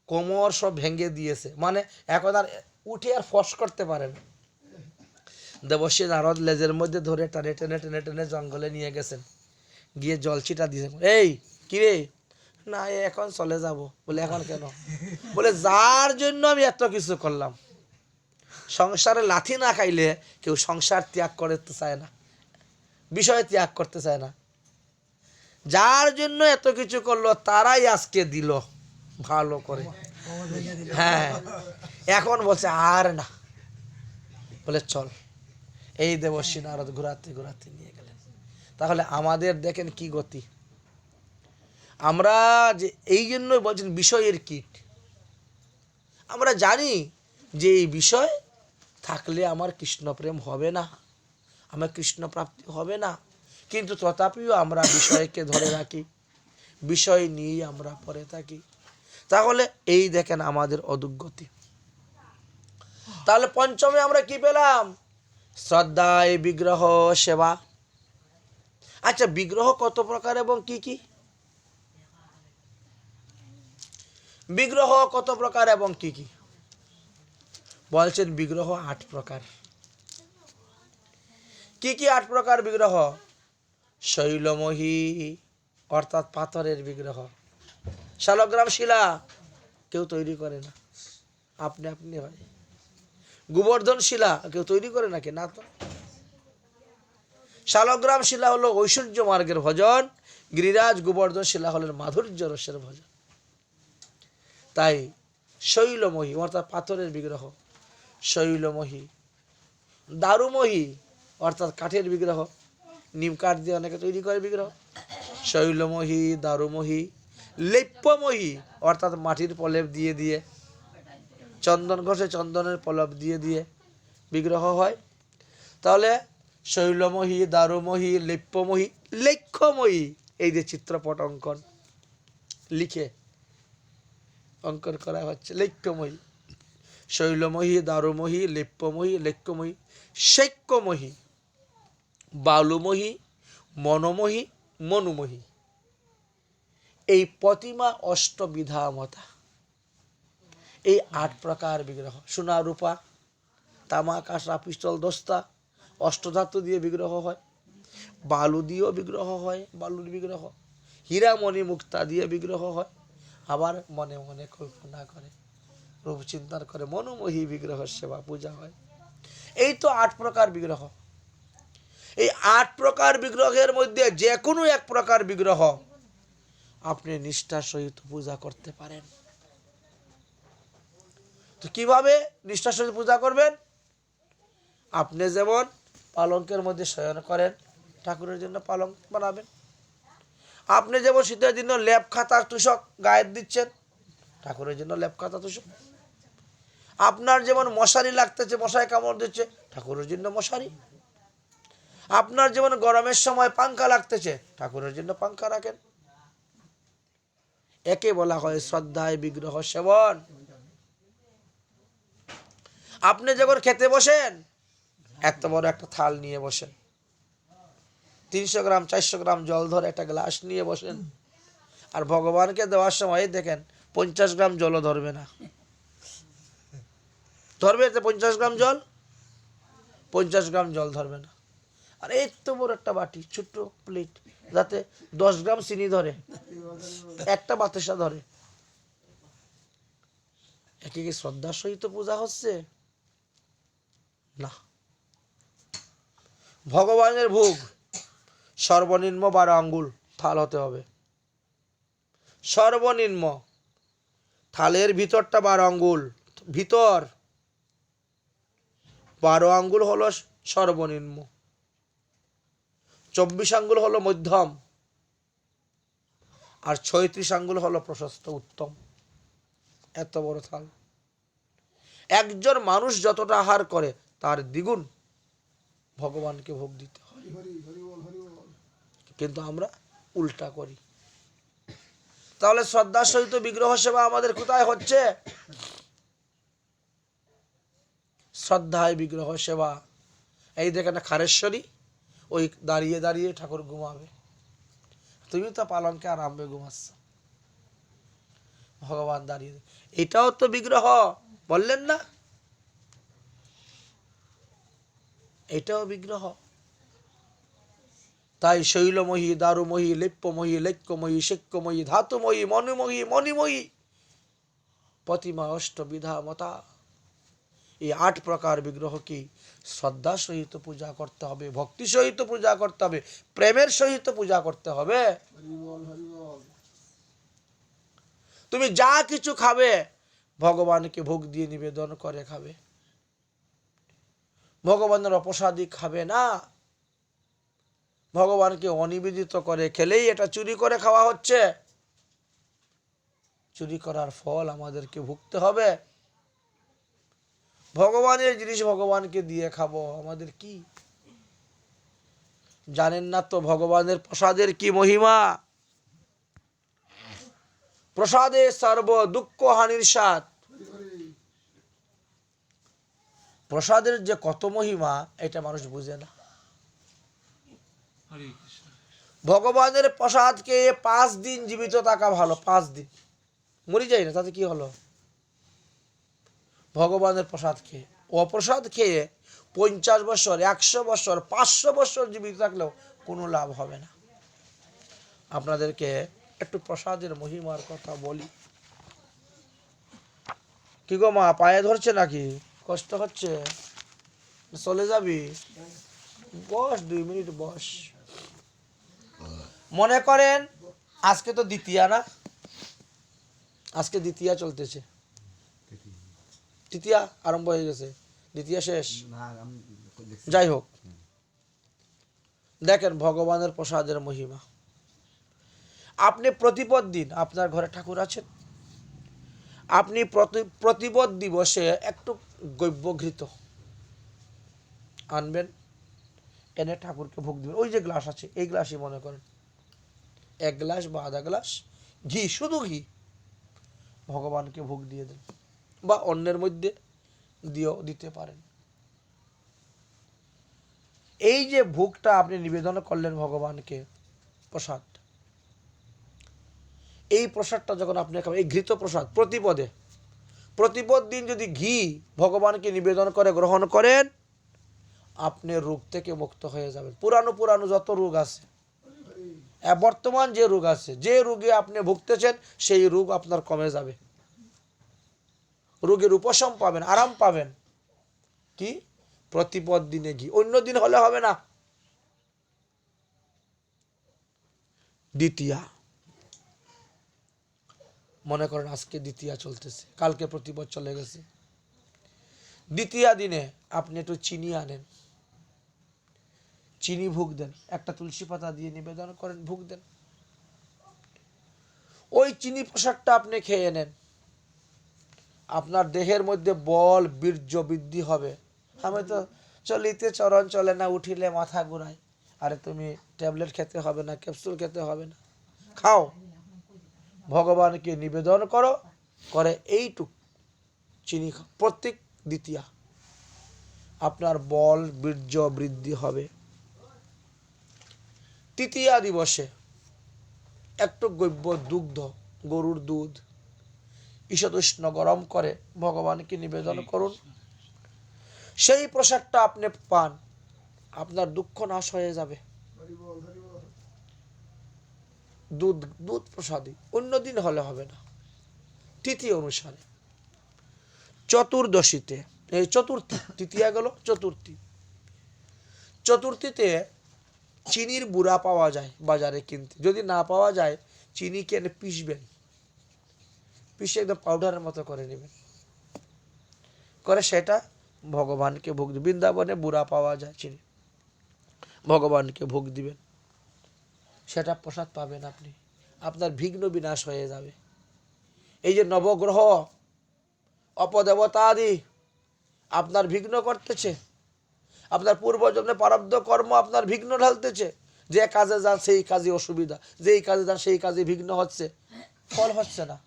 কোমর সব ভেঙে দিয়েছে, মানে এখন আর উঠে আর ফস করতে পারে না। দেবশ্রী নারদ লেজের মধ্যে ধরে টেনে টেনে টেনে টেনে জঙ্গলে নিয়ে গেছেন, গিয়ে জলছিটা দিয়েছেন। এই কিরে? না এখন চলে যাব। বলে এখন কেন? বলে যার জন্য আমি এত কিছু করলাম। সংসারে লাথি না খাইলে কেউ সংসার ত্যাগ করতে চায় না, বিষয় ত্যাগ করতে চায় না। যার জন্য এত কিছু করলো তারাই আজকে দিল ভালো করে। হ্যাঁ, এখন বলছে আর না, বলে চল। এই দেবর্ষী নারদ ঘুরাতে ঘুরাতে নিয়ে গেলেন। তাহলে আমাদের দেখেন কি গতি। আমরা যে এই জন্যই বলছেন বিষয়ের কীট, আমরা জানি যে এই বিষয় থাকলে আমার কৃষ্ণ প্রেম হবে না, আমার কৃষ্ণ প্রাপ্তি হবে না, কিন্তু তথাপিও আমরা বিষয়কে ধরে রাখি, বিষয় নিয়েই আমরা পড়ে থাকি। তাহলে এই দেখেন আমাদের অদুগতি। তাহলে পঞ্চমে আমরা কি পেলাম? শ্রদ্ধায় বিগ্রহ সেবা। আচ্ছা, বিগ্রহ কত প্রকার এবং কি কি? বিগ্রহ কত প্রকার এবং কি কি? বলছেন বিগ্রহ 8 প্রকার। কি কি 8 প্রকার বিগ্রহ? শৈলময়ী অর্থাৎ পাথরের বিগ্রহ, শালগ্রাম শিলা কেউ তৈরি করে না, আপনি আপনি হয়। গোবর্ধন শিলা কেউ তৈরি করে নাকি? না তো। শালগ্রাম শিলা হলো ঐশ্বর্য মার্গের ভজন, গিরিরাজ গোবর্ধন শিলা হলেন মাধুর্য রসের ভজন। তাই শৈলময়ী অর্থাৎ পাথরের বিগ্রহ, শৈলময়ী। দারুময়ী অর্থাৎ কাঠের বিগ্রহ, নিম কাঠ দিয়ে অনেকে তৈরি করে বিগ্রহ। শৈলময়ী, দারুময়ী। লেপ্যময়ী অর্থাৎ মাটির প্রলেপ দিয়ে দিয়ে, চন্দন ঘষে চন্দনের প্রলেপ দিয়ে দিয়ে বিগ্রহ হয়। তাহলে শৈলময়ী, দারুময়ী, লেপ্যময়ী, লেখ্যময়ী, এই যে চিত্রপট অঙ্কন লিখে অঙ্কন করা হচ্ছে, লেখ্যময়ী। শৈলময়ী, দারুময়ী, লেপ্যময়ী, লেখ্যময়ী, শৈক্যময়ী, বালুময়ী, মনোময়ী, মনুময়ী। এই প্রতিমা অষ্টবিধামতা, এই 8 প্রকার বিগ্রহ। সোনা রূপা তামা কাঁসা পিস্তল দস্তা অষ্টধাতু দিয়ে বিগ্রহ হয়, বালু দিয়েও বিগ্রহ হয়, বালুর বিগ্রহ, হীরামণি মুক্তা দিয়ে বিগ্রহ হয়, আবার মনে মনে কল্পনা করে রূপ চিন্তান করে মনোমোহী বিগ্রহ সেবা পূজা হয়। এই তো 8 প্রকার বিগ্রহ। এই 8 প্রকার বিগ্রহের মধ্যে যে কোনো এক প্রকার বিগ্রহ আপনি নিষ্ঠার সহিত পূজা করতে পারেন। তো কিভাবে নিষ্ঠার সহিত পূজা করবেন? আপনি যেমন পালঙ্কের মধ্যে শয়ন করেন, ঠাকুরের জন্য পালঙ্ক বানাবেন। আপনি যেমন শীতের জন্য লেপ খাতার তুষক গায়ে দিচ্ছেন, ঠাকুরের জন্য লেপ খাতা তুষক। আপনার যেমন মশারি লাগতেছে, মশায় কামড় দিচ্ছে, ঠাকুরের জন্য মশারি। আপনার যেমন গরমের সময় পাঙ্খা লাগতেছে, ঠাকুরের জন্য পাঙ্খা রাখেন। একে বলা হয় শ্রদ্ধায় বিগ্রহ সেবন। আপনি যখন খেতে বসেন, এত বড় একটা থাল নিয়ে বসেন, 300 গ্রাম 400 গ্রাম জল ধরে একটা গ্লাস নিয়ে বসেন, আর ভগবানকে দেওয়ার সময় দেখেন 50 গ্রাম জলও ধরবে না। ধরবে 50 গ্রাম জল? 50 গ্রাম জল ধরবে না। আর এই তো বড় একটা বাটি, ছোট্ট প্লেট, যাতে 10 গ্রাম চিনি ধরে, একটা বাতাসা ধরে। একে কি শ্রদ্ধার সহিত পূজা হচ্ছে? না। ভগবানের ভোগ সর্বনিম্ন 12 আঙ্গুল থাল হতে হবে। সর্বনিম্ন থালের ভিতরটা 12 আঙ্গুল, ভিতর 12 আঙ্গুল হলো সর্বনিম্ন, 24 আঙ্গুল হলো মধ্যম, আর 36 আঙ্গুল হলো প্রশস্ত উত্তম। এত বড় থাল। একজন মানুষ যতটা আহার করে তার দ্বিগুণ ভগবানকে ভোগ দিতে হয়। কিন্তু আমরা উল্টা করি। তাহলে শ্রদ্ধার সহিত বিগ্রহ সেবা আমাদের কোথায় হচ্ছে? শ্রদ্ধায় বিগ্রহ সেবা। এই দেখেন খারেশ্বরী, ওই দাঁড়িয়ে দাঁড়িয়ে ঠাকুর ঘুমাবে, তুমি তো পালঙ্কে আরামে ঘুমাচ্ছ, ভগবান দাঁড়িয়ে। এটাও তো বিগ্রহ, বললেন না? এটাও বিগ্রহ। তাই শৈলময়ী, দারুময়ী, লেপ্যময়ী, লৈক্যময়ী, শেক্যময়ী, ধাতুময়ী, মনুময়ী, মণিময়ী, প্রতিমা অষ্টবিধা মতা, এই 8 প্রকার বিগ্রহ কি শ্রদ্ধা সহিত পূজা করতে হবে, ভক্তি সহিত পূজা করতে হবে, প্রেমের সহিত পূজা করতে হবে। তুমি যা কিছু খাবে ভগবানকে ভোগ দিয়ে নিবেদন করে খাবে, ভগবানের অপ্রসাদী খাবে না। ভগবানকে অনিবেদিত করে খেলেই এটা চুরি করে খাওয়া হচ্ছে। চুরি করার ফল আমাদেরকে ভুগতে হবে। ভগবানের জিনিস ভগবানকে দিয়ে খাবো, আমাদের কি জানেন না তো ভগবানের প্রসাদের কি মহিমা? প্রসাদে সর্ব দুঃখ হানির স্বাদ। প্রসাদের যে কত মহিমা এটা মানুষ বুঝে না। ভগবানের প্রসাদ খেয়ে 5 দিন জীবিত থাকা ভালো, 5 দিন মরি যাই না, তাতে কি হলো? ভগবানের প্রসাদ খেয়ে, অপ্রসাদ খেয়ে 50 বছর, 100 বছর, 500 বছর জীবিত থাকলেও কোনো লাভ হবে না। আপনাদেরকে একটু প্রসাদের মহিমার কথা বলি। কি গো মা, পায়ে ধরছে নাকি? কষ্ট হচ্ছে? চলে যাবি? বস, 2 মিনিট বস। মনে করেন আজকে তো দ্বিতীয়া না, আজকে দ্বিতীয়া চলতেছে, তৃতীয়া আরম্ভ হয়ে গেছে, দ্বিতীয়া শেষ। যাই হোক, দেখেন ভগবানের প্রসাদের মহিমা। আপনি প্রতিপদ দিন আপনার ঘরে ঠাকুর আছেন, আপনি প্রতিপদ দিবসে একটু গব্যঘৃত আনবেন, এনে ঠাকুরকে ভোগ দিবেন। ওই যে গ্লাস আছে, এই গ্লাসই মনে করেন 1 গ্লাস বা আধা গ্লাস ঘি, শুধু ঘি ভগবানকে ভোগ দিয়ে দেন, বা অন্যের মধ্যে দিতে পারেন। এই যে ভোগটা আপনি নিবেদন করলেন ভগবানকে, প্রসাদ, এই প্রসাদটা যখন আপনি খাবেন, এই ঘৃত প্রসাদ প্রতিপদ দিন যদি ঘি ভগবানকে নিবেদন করে গ্রহণ করেন, আপনি রোগ থেকে মুক্ত হয়ে যাবেন। পুরানো যত রোগ আছে, বর্তমান যে রোগ আছে, যে রোগে আপনি ভুগতেছেন সেই রোগ আপনার কমে যাবে। রোগের উপশম পাবেন, আরাম পাবেন। কি? প্রতিপদ দিনে ঘি, অন্য দিন হলে হবে না। দ্বিতীয়া, মনে করেন আজকে দ্বিতীয়া চলতেছে, কালকে প্রতিপদ চলে গেছে, দ্বিতীয়া দিনে আপনি একটু চিনি আনেন, চিনি ভোগ দেন, একটা তুলসী পাতা দিয়ে নিবেদন করেন, ভোগ দেন। ওই চিনি প্রসাদটা আপনি খেয়ে নেন, আপনার দেহের মধ্যে বল বীর্য বৃদ্ধি হবে। আমি তো চলিতে চরণ চলে না, উঠিলে মাথা ঘুরায়। আরে তুমি ট্যাবলেট খেতে হবে না, ক্যাপসুল খেতে হবে না, খাও, ভগবানকে নিবেদন করো, করে এইটুক চিনি খাও প্রত্যেক দ্বিতীয়া, আপনার বল বীর্য বৃদ্ধি হবে। তৃতীয়া দিবসে একটু গব্য দুগ্ধ, গরুর দুধ ঈশদুষ্ণ গরম করে ভগবানকে নিবেদন করুন, সেই প্রসাদটা আপনি পান, আপনার দুঃখ নাশ হয়ে যাবে। দুধ দুধ প্রসাদী, অন্য দিন হলে হবে না। তিথি অনুসারে চতুর্দশীতে, এই চতুর্থী, তৃতীয়া গেল চতুর্থী, চতুর্থীতে চিনির বুড়া পাওয়া যায় বাজারে কিনতে, যদি না পাওয়া যায় চিনি কিনে পিষবেন, পিষে একদম পাউডারের মতো করে নেবেন, করে সেটা ভগবানকে ভোগ দিবেন। বৃন্দাবনে বুড়া পাওয়া যায় চিনি, ভগবানকে ভোগ দিবেন, সেটা প্রসাদ পাবেন আপনি, আপনার বিঘ্ন বিনাশ হয়ে যাবে। এই যে নবগ্রহ অপদেবতা আদি আপনার বিঘ্ন করতেছে, আপনার পূর্বজন্মে প্রারব্ধ কর্ম আপনার বিঘ্ন ঢালতেছে, যে কাজে যান সেই কাজে অসুবিধা, যেই কাজে যান সেই কাজে বিঘ্ন হচ্ছে, ফল হচ্ছে না,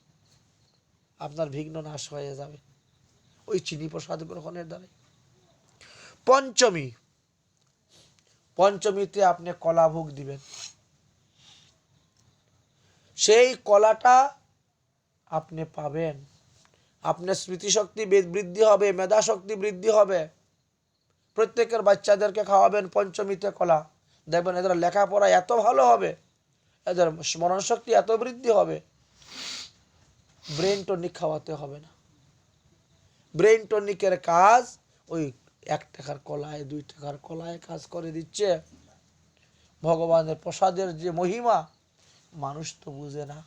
আপনার বিঘ্ন নাশ হয়ে যাবে ওই চিনি প্রসাদ গ্রহণের দ্বারা। পঞ্চমী, পঞ্চমীতে আপনি কলা ভোগ দিবেন, সেই কলাটা আপনি পাবেন, আপনার স্মৃতিশক্তি বৃদ্ধি হবে, মেধা শক্তি বৃদ্ধি হবে। প্রত্যেকের বাচ্চাদেরকে খাওয়াবেন পঞ্চমীতে কলা, দেখবেন এদের লেখাপড়া এত ভালো হবে, এদের স্মরণ শক্তি এত বৃদ্ধি হবে। ব্রেন টনিক খাওয়াতে হবে না, ব্রেন টনিকের কাজ ওই 1 টাকার কলায় 2 টাকার কলায় কাজ করে দিচ্ছে। ভগবানের প্রসাদের যে মহিমা মানুষ তো বুঝে না।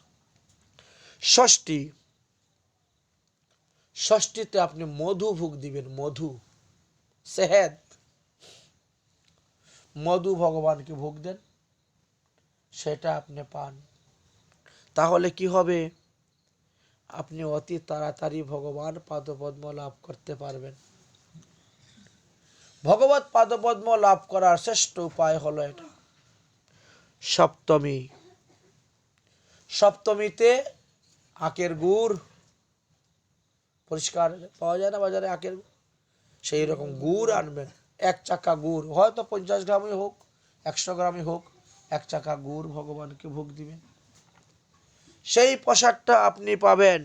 ষষ্ঠী, ষষ্ঠীতে আপনি মধু ভোগ দিবেন, মধু, সেহেদ, মধু ভগবানকে ভোগ দেন, সেটা আপনি পান, তাহলে কি হবে? আপনি অতি তাড়াতাড়ি ভগবান পাদপদ্ম লাভ করতে পারবেন। ভগবত পাদপদ্ম লাভ করার শ্রেষ্ঠ উপায় হলো এটা। সপ্তমী, সপ্তমীতে আখের গুড়, পরিষ্কার পাওয়া যায় না বাজারে আখের, সেই রকম গুড় আনবেন, 1 চাকা গুড়, হয়তো 50 গ্রামই হোক 100 গ্রামই হোক, 1 চাকা গুড় ভগবানকে ভোগ দিবেন, সেই প্রসাদটা আপনি পাবেন,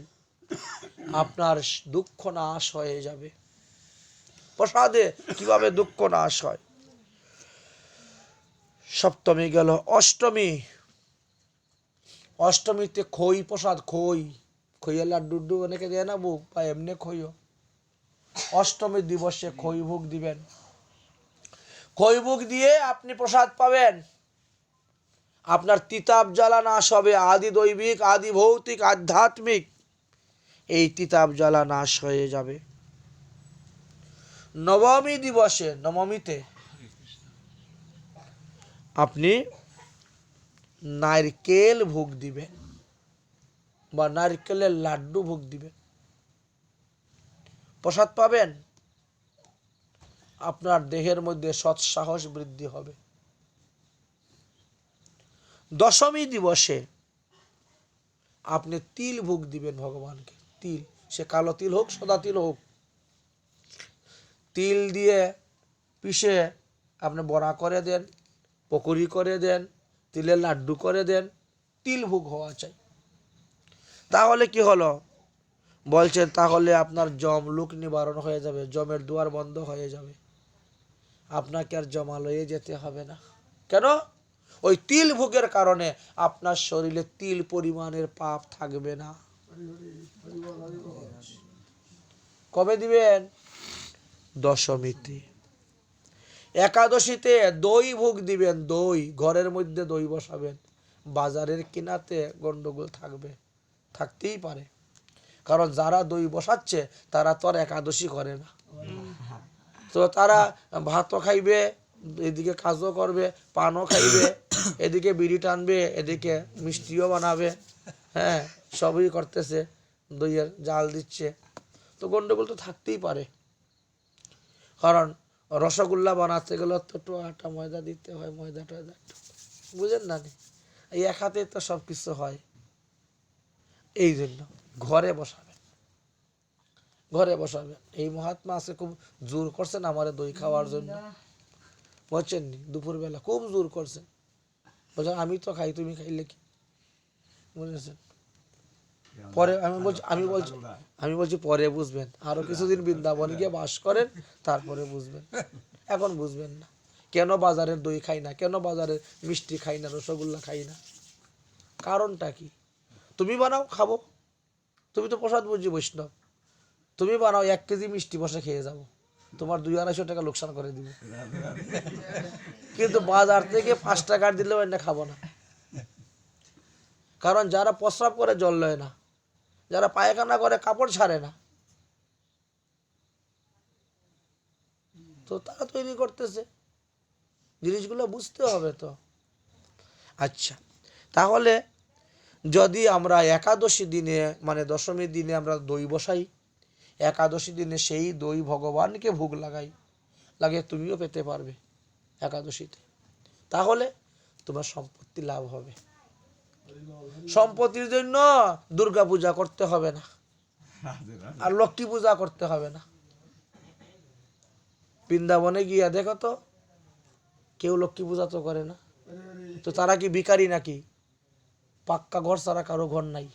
আপনার দুঃখ নাশ হয়ে যাবে। প্রসাদে কিভাবে দুঃখ নাশ হয়। সপ্তমী গেল। অষ্টমী, অষ্টমীতে খই প্রসাদ, খই, খইয়ের লাড্ডু অনেকে দেয় না ভোগ, বা এমনি খইও, অষ্টমী দিবসে খই ভোগ দিবেন, খই ভোগ দিয়ে আপনি প্রসাদ পাবেন, আপনার তিতাব জ্বালা নাশ হবে, আদি দৈবিক আদি ভৌতিক আধ্যাত্মিক এই তিতাব জ্বালা নাশ হয়ে যাবে। নবমী দিবসে, নবমীতে আপনি নারকেল ভোগ দিবেন বা নারকেলের লাড্ডু ভোগ দিবেন, প্রসাদ পাবেন, আপনার দেহের মধ্যে সৎসাহস বৃদ্ধি হবে। দশমী দিবসে আপনি তিল ভোগ দিবেন ভগবানকে, তিল, সে কালো তিল হোক সাদা তিল হোক, তিল দিয়ে পিষে আপনি বড়া করে দেন, পকোড়ি করে দেন, তিলের লাড্ডু করে দেন, তিল ভোগ হওয়া চাই। তাহলে কি হলো? বলছেন তাহলে আপনার জম লোক নিবারণ হয়ে যাবে, জমের দুয়ার বন্ধ হয়ে যাবে, আপনাকে আর জমালয়ে যেতে হবে না। কেন? ওই তিল ভোগের কারণে আপনার শরীরে তিল পরিমাণের পাপ থাকবে না। কবে দিবেন? দশমীতে। একাদশীতে দই ভোগ দিবেন। দই ঘরের মধ্যে দই বসাবেন। বাজারের কিনাতে গন্ডগোল থাকবে, থাকতেই পারে, কারণ যারা দই বসাচ্ছে তারা তো আর একাদশী করে না। তো তারা ভাতও খাইবে, এদিকে কাজও করবে, পানও খাইবে, এদিকে বিড়ি টানবে, এদিকে মিষ্টিও বানাবে, হ্যাঁ সবই করতেছে, দইয়ের জাল দিচ্ছে, তো গন্ডগোল তো থাকতেই পারে। কারণ রসগোল্লা বানাতে গেলে তো একটু আটা ময়দা দিতে হয়, ময়দা টয়দা, বুঝেন না? এই এক হাতে তো সব কিছু হয়। এই জন্য ঘরে বসাবেন, ঘরে বসাবেন। এই মহাত্মা আছে, খুব জোর করছেন আমার দই খাওয়ার জন্য, বুঝছেন নি? দুপুরবেলা খুব জোর করছেন, বলছেন আমি তো খাই, তুমি খাইলে কি? বুঝেছেন? পরে আমি বলছি পরে বুঝবেন, আরো কিছুদিন বৃন্দাবনে গিয়ে বাস করেন, তারপরে বুঝবেন। এখন বুঝবেন না কেন বাজারের দই খাই না, কেন বাজারের মিষ্টি খাই না, রসগোল্লা খাই না। কারণটা কি? তুমি বানাও, খাবো। তুমি তো প্রসাদ বুঝি বৈষ্ণব, তুমি বানাও, 1 কেজি মিষ্টি বসে খেয়ে যাবো, তোমার 200-250 টাকা লোকসান করে দিব। কিন্তু বাজার থেকে 5 টাকা দিলেও এনে খাবো না। কারণ যারা প্রস্রাব করে জল লয় না, যারা পায়খানা করে কাপড় ছাড়ে না, তো তারা তৈরি করতেছে। জিনিসগুলো বুঝতে হবে তো। আচ্ছা, তাহলে যদি আমরা একাদশী দিনে মানে দশমীর দিনে আমরা দই বসাই, একাদশী দিনে সেই দই ভগবানকে ভোগ লাগাই, লাগিয়ে তুমিও পেতে পারবে একাদশীতে, তাহলে তোমার সম্পত্তি লাভ হবে। সম্পত্তির জন্য দুর্গা পূজা করতে হবে না, আর লক্ষ্মী পূজা করতে হবে না। বৃন্দাবনে গিয়া দেখো তো, কেউ লক্ষ্মী পূজা তো করে না, তো তারা কি ভিখারি নাকি? পাক্কা ঘর ছাড়া কারো ঘর নাই,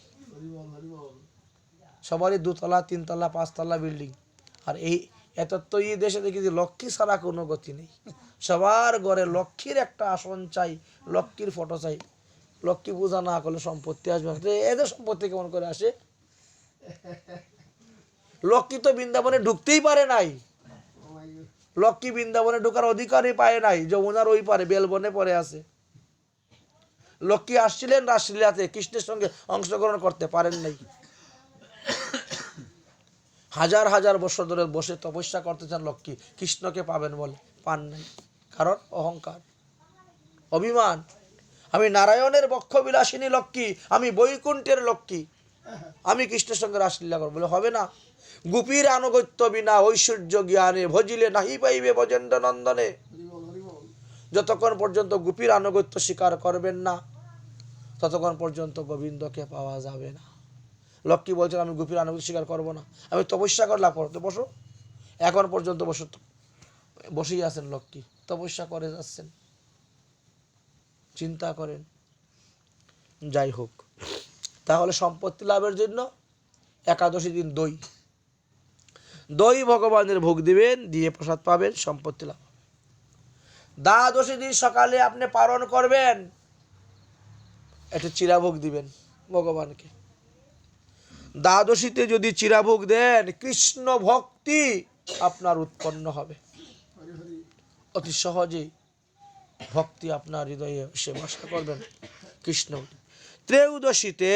সবারই 2 তলা 3 তলা 5 তলা বিল্ডিং। আর এত তো এই দেশে দেখি যে লক্ষ্মী ছাড়া কোনো গতি নেই, সবার ঘরে লক্ষ্মীর একটা আসন চাই, লক্ষ্মীর ফটো চাই। লক্ষ্মী পূজা না করলে সম্পত্তি আসবে না। এদের সম্পত্তি কেমন করে আসে? লক্ষ্মী তো বৃন্দাবনে ঢুকতেই পারে নাই, লক্ষ্মী বৃন্দাবনে ঢোকার অধিকারই পায় নাই, যমুনার ওই পারে বেলবনে পড়ে আছে। লক্ষ্মী আসছিলেন রাসলীলাতে, কৃষ্ণের সঙ্গে অংশগ্রহণ করতে পারেন নাই। হাজার হাজার বছর ধরে বসে তপস্যা করতেছেন লক্ষ্মী, কৃষ্ণকে পাবেন বলে, পান নাই। কারণ অহংকার, অভিমান। আমি নারায়ণের বক্ষ বিলাসিনী লক্ষ্মী, আমি বৈকুণ্ঠের লক্ষ্মী, আমি কৃষ্ণের সঙ্গে রাসলীলা করবো, বলে হবে না। গোপীর আনুগত্য বিনা ঐশ্বর্য জ্ঞানে ভজিলে নাহি পাইবে ব্রজেন্দ্র নন্দনে। যতক্ষণ পর্যন্ত গোপীর আনুগত্য স্বীকার করবেন না, ততক্ষণ পর্যন্ত গোবিন্দকে পাওয়া যাবে না। লক্ষ্মী বলছেন আমি গোপীর আনুগত্য স্বীকার করবো না, আমি তপস্যা করলাম, করতে বসো। এখন পর্যন্ত বসেই আছেন লক্ষ্মী, তপস্যা করে যাচ্ছেন, চিন্তা করেন। যাই হোক, তাহলে সম্পত্তি লাভের জন্য একাদশী দিন দই ভগবানের ভোগ দিবেন, দিয়ে প্রসাদ পাবেন, সম্পত্তি লাভ হবে। দ্বাদশী দিন সকালে আপনি পালন করবেন, একটা চিরাভোগ দিবেন ভগবানকে। দ্বাদশীতে যদি চিরাভোগ দেন, কৃষ্ণ ভক্তি আপনার উৎপন্ন হবে, অতি সহজেই ভক্তি আপনার হৃদয়ে এসে বাসা করবেন কৃষ্ণ। ত্রয়োদশীতে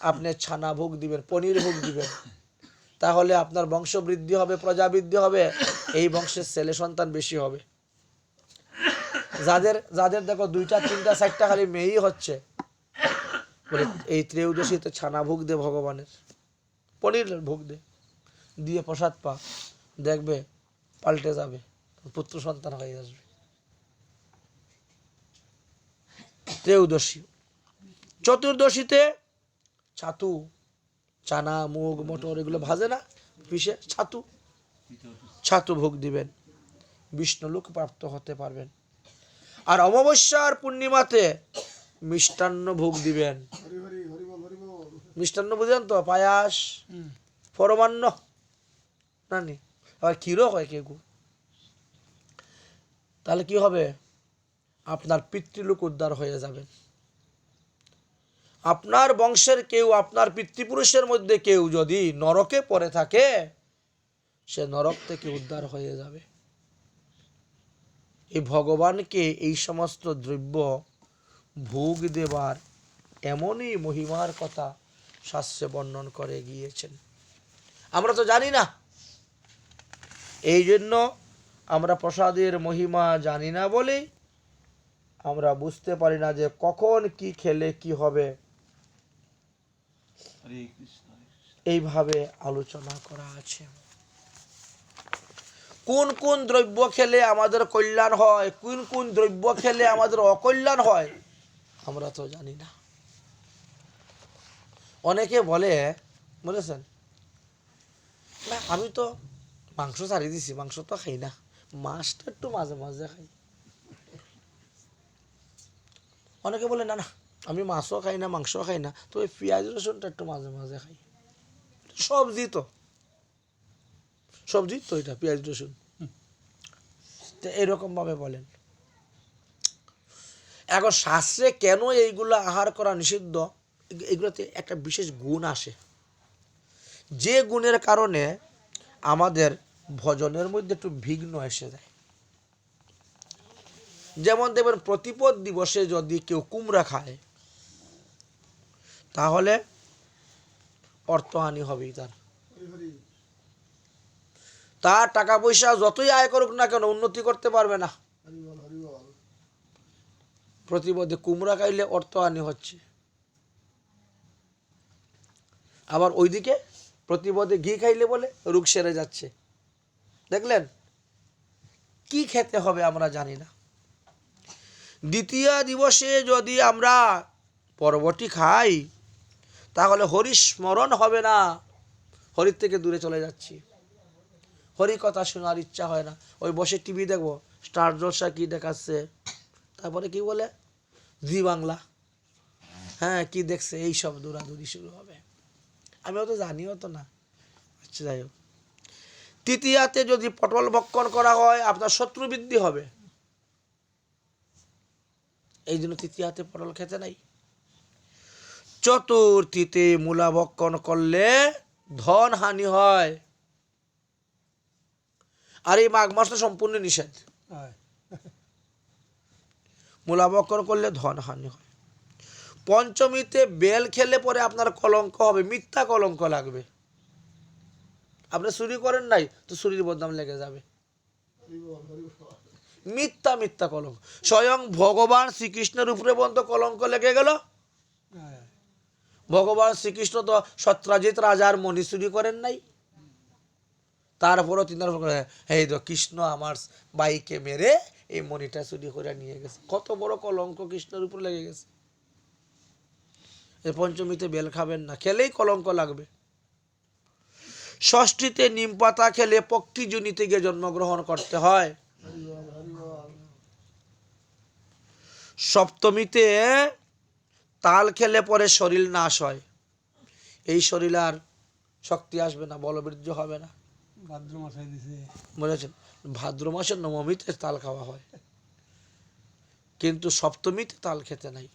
আপনি ছানা ভোগ দিবেন, পনির ভোগ দিবেন, তাহলে আপনার বংশ বৃদ্ধি হবে, প্রজা বৃদ্ধি হবে, এই বংশের ছেলে সন্তান বেশি হবে। যাদের দেখো 2টা 3টা 4টা খালি মেয়েই হচ্ছে, বলে এই ত্রয়োদশীতে ছানা ভোগ দে ভগবানের, পনির ভোগ দে, দিয়ে প্রসাদ পা, দেখবে পাল্টে যাবে, পুত্র সন্তান হয়ে আসবে। ত্রয়োদশী। চতুর্দশীতে ছাতু, চানা মুগ মটর এগুলো ভাজে না, পিষে ছাতু ভোগ দিবেন, বিষ্ণুলোক প্রাপ্ত হতে পারবেন। আর অমাবস্যার পূর্ণিমাতে মিষ্টান্ন ভোগ দিবেন। মিষ্টান্ন বুঝলেন তো, পায়াস, পরমান্ন, নানি আবার ক্ষীরও হয় কেউ। তাহলে কি হবে? আপনার পিতৃলোক উদ্ধার হয়ে যাবেন। আপনার বংশের কেউ, আপনার পিতৃপুরুষের মধ্যে কেউ যদি নরকে পড়ে থাকে, সে নরক থেকে উদ্ধার হয়ে যাবে। এই ভগবানকে এই সমস্ত দ্রব্য ভোগ দেবার এমনই মহিমার কথা শাস্ত্রে বর্ণন করে গিয়েছেন। আমরা তো জানি না, এই জন্য আমরা প্রসাদের মহিমা জানি না বলে আমরা বুঝতে পারি না যে কখন কি খেলে কি হবে। এইভাবে আলোচনা করা আছে। কোন কোন দ্রব্য খেলে আমাদের কল্যাণ হয়, কোন কোন দ্রব্য খেলে আমাদের অকল্যাণ হয়, আমরা তো জানি না। অনেকে বলেছেন না আমি তো মাংস ছাড়িয়ে দিছি, মাংস তো খাই না, মাছটা একটু মাঝে মাঝে খাই। অনেকে বলে না না আমি মাছও খাই না, মাংসও খাই না, তো ওই পেঁয়াজ রসুনটা একটু মাঝে মাঝে খাই। সবজি তো এটা পেঁয়াজ রসুন, এরকম ভাবে বলেন। এখন শাস্ত্রে কেন এইগুলো আহার করা নিষিদ্ধ, এগুলোতে একটা বিশেষ গুণ আসে, যে গুণের কারণে আমাদের ভজনের মধ্যে একটু বিঘ্ন এসে যায়। যেমন দেখবেন প্রতিপদ দিবসে যদি কেউ কুমড়া খায় তাহলে অর্থহানি হবেই। তার টাকা পয়সা যতই আয় করুক না কেন উন্নতি করতে পারবে না। প্রতিপদে কুমড়া খাইলে অর্থহানি হচ্ছে। আবার ওইদিকে প্রতিপদে ঘি খাইলে বলে রোগ সেরে যাচ্ছে। দেখলেন, কি খেতে হবে আমরা জানি না। দ্বিতীয় দিবসে যদি আমরা পরবটি খাই তাহলে হরি স্মরণ হবে না, হরির থেকে দূরে চলে যাচ্ছি, হরি কথা শোনার ইচ্ছা হয় না। ওই বসে টিভি দেখবো, স্টার জলসা কি দেখাচ্ছে, তারপরে কি বলে জি বাংলা, হ্যাঁ কি দেখছে, এই সব দৌড়াদৌড়ি শুরু হবে। আমিও তো জানিও তো না। আচ্ছা যাই হোক, তৃতীয়াতে যদি পটল ভক্ষণ করা হয় আপনার শত্রু বৃদ্ধি হবে, এই জন্য তৃতীয়াতে পটল খেতে নাই। চতুর্থীতে মূলা ভক্ষণ করলে ধন হানি হয়, আর এই মাঘ মাসটা সম্পূর্ণ নিষেধ। মূলা ভক্ষণ করলে ধন হানি হয়। পঞ্চমীতে বেল খেলে পরে আপনার কলঙ্ক হবে, মিথ্যা কলঙ্ক লাগবে। আপনি চুরি করেন নাই তো চুরির বদনাম লেগে যাবে, মিথ্যা মিথ্যা কলঙ্ক। স্বয়ং ভগবান শ্রীকৃষ্ণের উপরে পর্যন্ত কলঙ্ক লেগে গেল। ভগবান শ্রীকৃষ্ণ তো সত্রাজিৎ রাজার মণি চুরি করেন নাই, তারপরও তিনি এই তো কৃষ্ণ আমার বাইকে মেরে এই মণিটা চুরি করে নিয়ে গেছে। কত বড় কলঙ্ক কৃষ্ণের উপর লেগে গেছে। এই পঞ্চমীতে বেল খাবেন না, খেলেই কলঙ্ক লাগবে। ষষ্ঠীতে নিম পাতা খেলে পক্ষী জনিতে গিয়ে জন্মগ্রহণ করতে হয়। সপ্তমীতে তাল খেলে পরে শরীর নাশ হয়, এই শরীর আর শক্তি আসবে না, বলবীর্য হবে না। ভাদ্র মাসে বলেছেন ভাদ্র মাসের নবমীতে তাল খাওয়া হয়, কিন্তু সপ্তমীতে তাল খেতে নাই।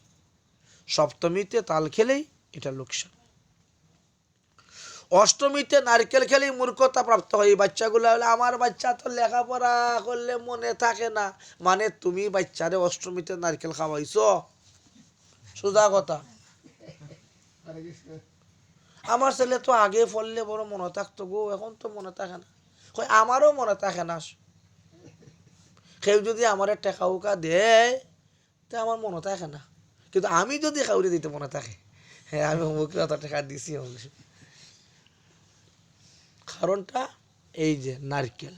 সপ্তমীতে তাল খেলেই এটা লোকসান। অষ্টমীতে নারকেল খেলেই মূর্খতা প্রাপ্ত হয়। এই বাচ্চাগুলো হলে আমার বাচ্চা তো লেখাপড়া করলে মনে থাকে না, মানে তুমি বাচ্চারে অষ্টমীতে নারকেল খাওয়াইছ, সোজা কথা। আমার ছেলে তো আগে পড়লে বড় মনে থাকতো গো, এখন তো মনে থাকে না। আমারও মনে থাকে না। কেউ যদি আমার টাকা উকা দেয় তা আমার মনে থাকে না, কিন্তু আমি যদি কাউরে দিতে মনে থাকে, হ্যাঁ আমি অমুকে অত টাকা দিছি। কারণটা এই যে নারকেল,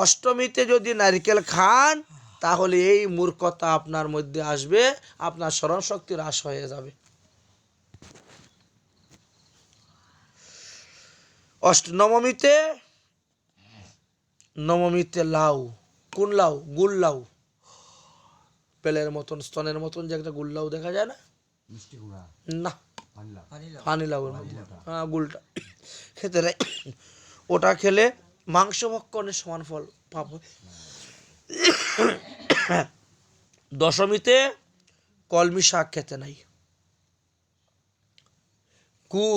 অষ্টমীতে যদি নারকেল খান তাহলে এই মূর্খতা আপনার মধ্যে আসবে, আপনার স্মরণ শক্তি হ্রাস হয়ে যাবে। নবমীতে লাউ, কোন লাউ? গুল লাউ, পেলের মতন স্তনের মতন যে একটা গুল লাউ দেখা যায় না, না পানি লাউর মতো, হ্যাঁ গুলটা খেতে নেই। ওটা খেলে মাংস ভক্ষণের সমান ফল পাপ হয়। দশমীতে কলমি শাক খেতে নাই, গু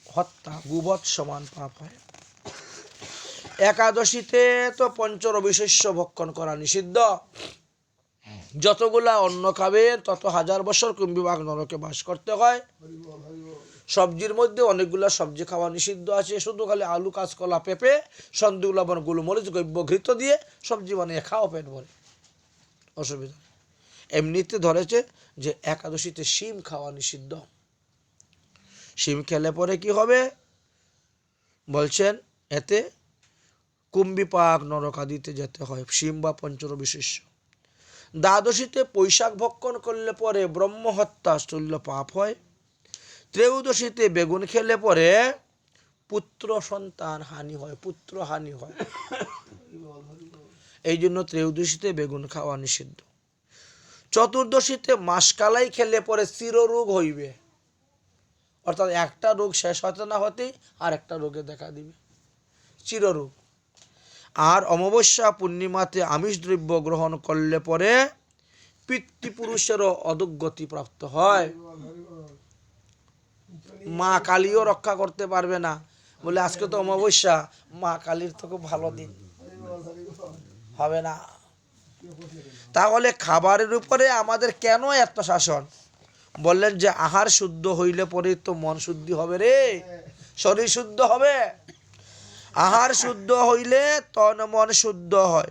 হত্যা গুবৎ সমান পাপ হয়। একাদশীতে তো পঞ্চরবিশস্য ভক্ষণ করা নিষিদ্ধ। যতগুলা অন্ন খাবেন তত হাজার বছর কুম্ভীবাঘ নরকে বাস করতে হয়। সবজির মধ্যে অনেকগুলা সবজি খাওয়া নিষিদ্ধ আছে। শুধু খালি আলু, কাঁচকলা, পেঁপে, সন্দুক, লবণ, গোলমরিচ, গব্য, ঘৃত দিয়ে সবজি বানিয়ে খাও, পেট ভরে, অসুবিধা। এমনিতে ধরেছে যে একাদশীতে শিম খাওয়া নিষিদ্ধ। শিম খেলে পরে কি হবে বলছেন, এতে কুম্ভীপাক নরকাদিতে যেতে হয়, শিম বা পঞ্চরবিশস্য। দ্বাদশীতে পৈশাক ভক্ষণ করলে পরে ব্রহ্মহত্যা তুল্য পাপ হয়। ত্রয়োদশীতে বেগুন খেলে পরে পুত্র সন্তান হানি হয়, পুত্র হানি হয়। এই জন্য ত্রয়োদশীতে বেগুন খাওয়া নিষিদ্ধ। চতুর্দশীতে মাসকালাই খেলে পরে চিররোগ হইবে, অর্থাৎ একটা রোগ শেষ হতে না হতেই আর একটা রোগে দেখা দিবে, চিররোগ। আর অমাবস্যা পূর্ণিমাতে আমিষ দ্রব্য গ্রহণ করলে পরে পিতৃপুরুষেরও অধোগতি প্রাপ্ত হয়। মা কালীও রক্ষা করতে পারবে না, বলে আজকে তো অমাবস্যা, মা কালীর তো খুব ভালো দিন, হবে না। তাহলে খাবারের উপরে আমাদের কেন এত শাসন? বললেন যে আহার শুদ্ধ হইলে পরে তো মন শুদ্ধি হবে রে, শরীর শুদ্ধ হবে। আহার শুদ্ধ হইলে তন মন শুদ্ধ হয়,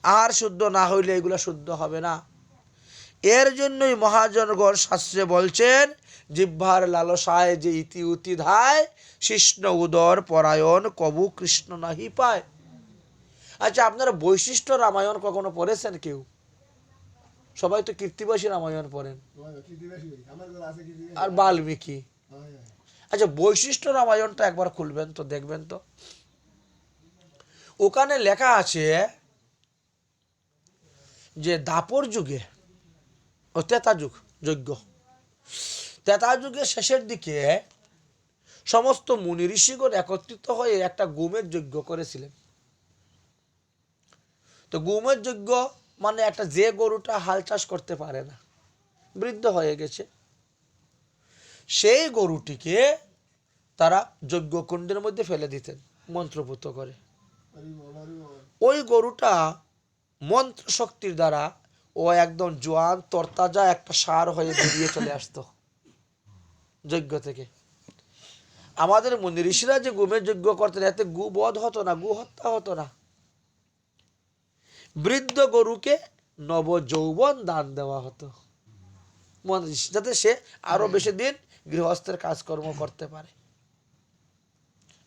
আহার শুদ্ধ না হইলে এগুলো শুদ্ধ হবে না। এর জন্যই মহাজনগণ শাস্ত্রে বলছেন, জিহ্বার লালসায় যে ইতি উতি ধায়, শিষ্ণ উদর পরায়ণ কবু কৃষ্ণ নাহি পায়। আচ্ছা, আপনারা বৈশিষ্ট্য রামায়ণ কখনো পড়েছেন কেউ? সবাই তো কীর্তিবাসী রামায়ণ পড়েন, আর বাল্মীকি। আচ্ছা, বৈশিষ্ট্য রামায়ণটা একবার খুলবেন তো, দেখবেন তো। ওখানে লেখা আছে যে দাপর যুগে ও ত্রেতা যুগ, যজ্ঞ, ত্রেতা যুগের শেষের দিকে সমস্ত মুনি ঋষিগণ একত্রিত হয়ে একটা গোমের যজ্ঞ করেছিলেন। তো গোমের যজ্ঞ মানে একটা, যে গরুটা হাল চাষ করতে পারে না, বৃদ্ধ হয়ে গেছে, সেই গরুটিকে তারা যজ্ঞকুণ্ডের মধ্যে ফেলে দিতেন মন্ত্রপুত করে। ওই গরুটা মন্ত্র শক্তির দ্বারা ও একদম জোয়ান তরতাজা একটা ষাঁড় হয়ে বেরিয়ে চলে আসতো যজ্ঞ থেকে। আমাদের মুনি ঋষিরা যে গোমের যজ্ঞ করতেন, এতে গু বধ হতো না, গু হত্যা হতো না। বৃদ্ধ গরুকে নব যৌবন দান দেওয়া হতো, যাতে সে আরো বেশি দিন গৃহস্থের কাজকর্ম করতে পারে।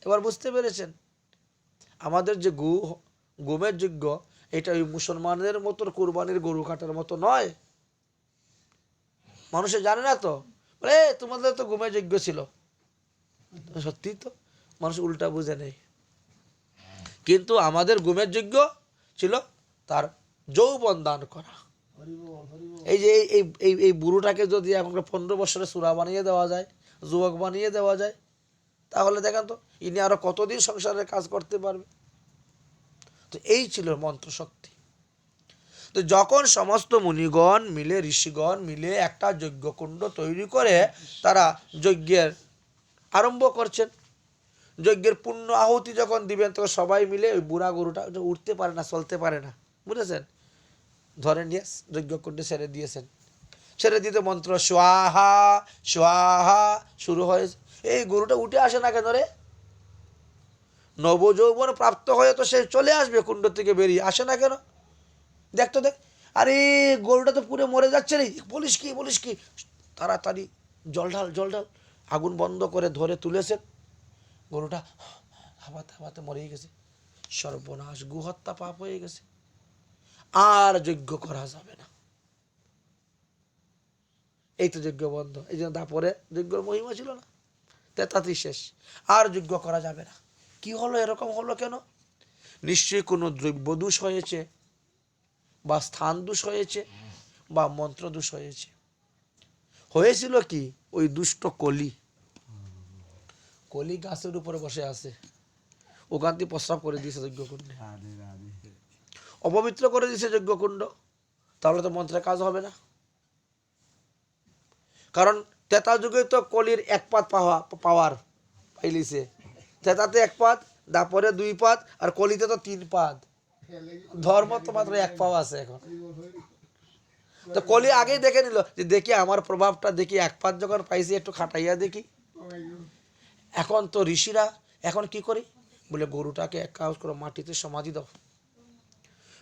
এবার বুঝতে পেরেছেন, আমাদের যে গোমের যজ্ঞ, এটা ওই মুসলমানদের মতো কুরবানির গরু কাটার মতো নয়। মানুষে জানে না তো, বলে তোমাদের তো গোমের যজ্ঞ ছিল। সত্যি তো, মানুষ উল্টা বুঝে নেই। কিন্তু আমাদের গোমের যজ্ঞ ছিল তার যৌবন দান করা। এই যে এই বুড়োটাকে যদি এখন 15 বছরের সুরা বানিয়ে দেওয়া যায়, যুবক বানিয়ে দেওয়া যায়, তাহলে দেখেন তো ইনি আরো কতদিন সংসারের কাজ করতে পারবে। তো এই ছিল মন্ত্র শক্তি। তো যখন সমস্ত মুনিগণ মিলে, ঋষিগণ মিলে একটা যজ্ঞকুণ্ড তৈরি করে তারা যজ্ঞের আরম্ভ করছেন, যজ্ঞের পূর্ণ আহুতি যখন দিবেন, তখন সবাই মিলে ওই বুড়া গরুটা উঠতে পারে না, চলতে পারে না, বুঝেছেন, ধরে নিয়ে যজ্ঞকুণ্ডে ছেড়ে দিয়েছেন। ছেড়ে দিতে মন্ত্র স্বাহা স্বাহা শুরু হয়েছে। এই গরুটা উঠে আসে না কেন রে? নবযৌবন প্রাপ্ত হয়ে তো সে চলে আসবে কুণ্ড থেকে বেরিয়ে, আসে না কেন? দেখতো দেখ, আরে গরুটা তো পুরো মরে যাচ্ছে রে, বলিস কি। তাড়াতাড়ি জল ঢাল। আগুন বন্ধ করে ধরে তুলেছেন, গরুটা হাবাতে মরেই গেছে। সর্বনাশ, গুহত্যা পাপ হয়ে গেছে, আর যজ্ঞ করা যাবে না। এই তো যজ্ঞ বন্ধ। এই জন্য তারপরে যজ্ঞর মহিমা ছিল না, তাতেই শেষ, আর যজ্ঞ করা যাবে না। কি হলো, এরকম হলো কেন? নিশ্চয়ই কোনো দ্রব্য দোষ হয়েছে, বা স্থান দোষ হয়েছে, বা মন্ত্র দোষ হয়েছে। হয়েছিল কি, ওই দুষ্ট কলি গাছের উপরে বসে আছে, ওখান থেকে প্রস্রাব করে দিয়েছে যজ্ঞকুণ্ডে, অপবিত্র করে দিয়েছে যজ্ঞকুণ্ড। তাহলে তো মন্ত্রের কাজ হবে না, কারণ তেতা যুগে তো কলির এক পাত পাওয়ার পাইলিছে, তেতাতে এক পাত, দাপরে 2 পাদ আর কলিতে তো 3 পাদ, ধর্ম তো মাত্র 1 পাও আছে এখন। তো কলি আগেই দেখে নিল যে দেখি আমার প্রভাবটা দেখি, 1 পাদ যখন পাইছি একটু খাটাইয়া দেখি। এখন তো ঋষিরা এখন কি করি বলে গরুটাকে এক কাজ করে মাটিতে সমাধি দাও,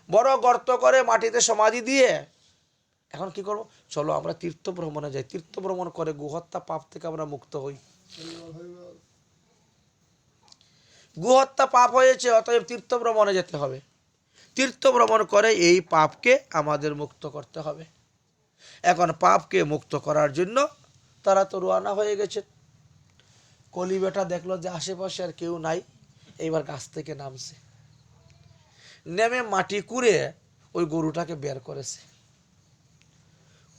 বড় গর্ত করে মাটিতে সমাধি দিয়ে এখন কি করব, চলো আমরা তীর্থ ভ্রমণে যাই, তীর্থ ভ্রমণ করে গোহত্যা পাপ থেকে আমরা মুক্ত হই। গোহত্যা পাপ হয়েছে, অতএব তীর্থ ভ্রমণে যেতে হবে, তীর্থ ভ্রমণ করে এই পাপকে আমাদের মুক্ত করতে হবে। এখন পাপকে মুক্ত করার জন্য তারা তো রওনা হয়ে গেছে। কলি বেটা দেখলো যে আশেপাশে আর কেউ নাই, এইবার গাছ থেকে নামছে, নেমে মাটি কুড়ে ওই গরুটাকে বের করেছে,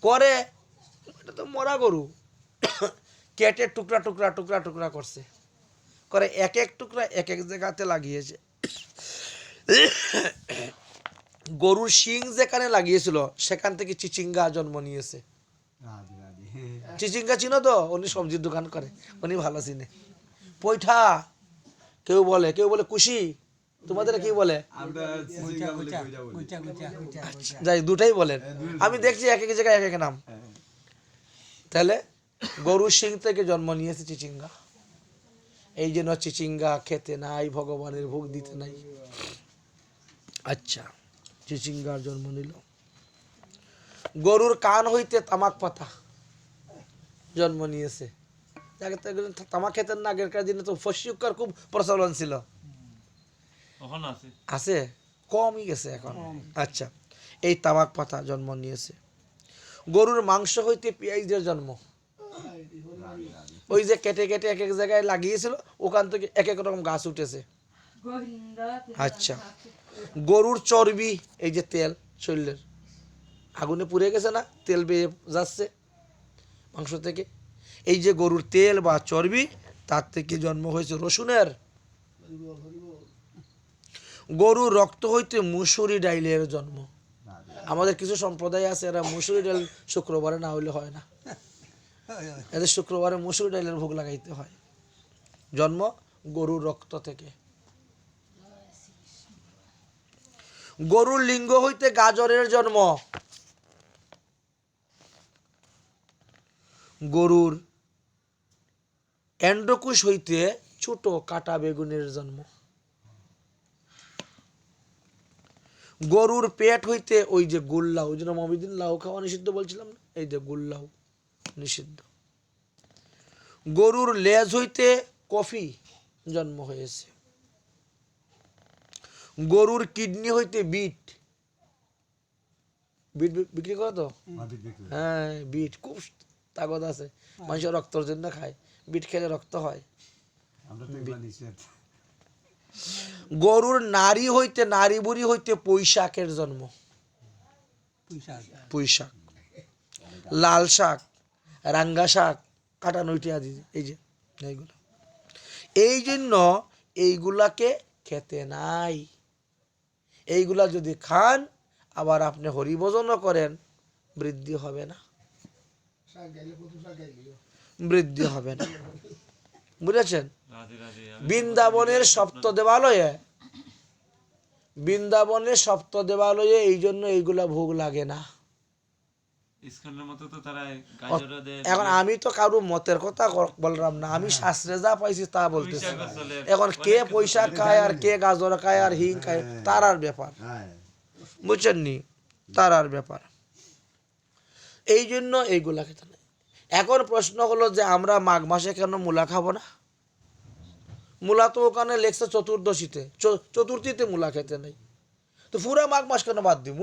করে এটা তো মরা গরু, কেটে টুকরা টুকরা টুকরা টুকরা করছে, করে এক এক টুকরা এক এক জায়গাতে লাগিয়েছে। গরুর শিং যেখানে লাগিয়েছিল সেখান থেকে চিচিঙ্গা জন্ম নিয়েছে। চিচিঙ্গা চিনো তো, উনি সবজির দোকান করে, উনি ভালো চিনে। পৈঠা কেউ বলে, কেউ বলে কুশি, তোমাদের কি বলে? যাই দুটাই বলেন, আমি দেখছি এক এক জায়গায় এক এক নাম। তাহলে গরুর শিং থেকে জন্ম নিয়েছে চিচিঙ্গা, এই জন্য চিচিঙ্গা খেতে নাই, ভগবানের ভোগ দিতে নাই। আচ্ছা, চিচিঙ্গার জন্ম নিল। গরুর কান হইতে তামাক পাতা জন্ম নিয়েছে। তামাক খেতেন না আগেরকার দিনে, তো ফসিউকার খুব প্রচলন ছিল, আছে কমই গেছে এখন। আচ্ছা, এই তামাক পাতা জন্ম নিয়েছে। গরুর মাংস হইতে পেঁয়াজের জন্ম, ওই যে কেটে কেটে এক এক জায়গায় লাগিয়েছিল ওখান থেকে এক এক রকম গাছ উঠেছে। আচ্ছা, গরুর চর্বি, এই যে তেল শরীরের আগুনে পুড়ে গেছে না, তেল বেয়ে যাচ্ছে মাংস থেকে, এই যে গরুর তেল বা চর্বি, তার থেকে জন্ম হয়েছে রসুনের। গরুর রক্ত হইতে মুসুরি ডাইলের জন্ম। আমাদের কিছু সম্প্রদায় আছে এরা মুসুরি ডাল শুক্রবারে না হইলে হয় না, এদের শুক্রবারে মুসুরি ডালের ভোগ লাগাইতে হয়। জন্ম গরুর রক্ত থেকে। গরুর লিঙ্গ হইতে গাজরের জন্ম। গরুর এন্ড্রকুশ হইতে ছোট কাটা বেগুনের জন্ম। গরুর পেট হইতে ওই যে গুল্লাউ, ওই জন্য মমিদিন লাউ খাওয়া নিষিদ্ধ বলছিলাম না, এই যে গুল্লাউ নিষিদ্ধ। গরুর লেজ হইতে কফি জন্ম হয়েছে। গরুর কিডনি হইতে বিট, বিট বিক্রি করে তো, হ্যাঁ বিট খুব তাগত আছে, মানুষের রক্তের জন্য খায়, বিট খেলে রক্ত হয়। গরুর নারী হইতে, নারী বুড়ি হইতে পুঁইশাকের জন্ম। পুঁইশাক, লাল শাক, রাঙ্গা শাক, কাটা নইটি আদি, এই যে এইগুলো, এই জন্য এইগুলাকে খেতে নাই। এইগুলা যদি খান আবার আপনি হরিভজনও করেন, বৃদ্ধি হবে না, বৃদ্ধি হবে না, বুঝেছেন? বৃন্দাবনের সপ্ত দেবালয়ে, বৃন্দাবনের সপ্ত দেবালয়ে এই জন্য এইগুলা ভোগ লাগে না। এখন আমি তো কারো মতের কথা বললাম না, আমি শাস্ত্রে যা পাইছি তা বলতেছি। এখন কে পয়সা খায় আর কে গাজর খায় আর হিং খায় তার আর ব্যাপার, বুঝছেন নি, তার আর ব্যাপার। এই জন্য এইগুলা খেতে নাই। এখন প্রশ্ন হলো যে আমরা মাঘ মাসে কেন মূলা খাবো না? মূলা তো ওখানে লেখছে চতুর্দশীতে, চতুর্থীতে মূলা খেতে নেই, তো পুরা মাঘ মাস কেন বাদ দিব?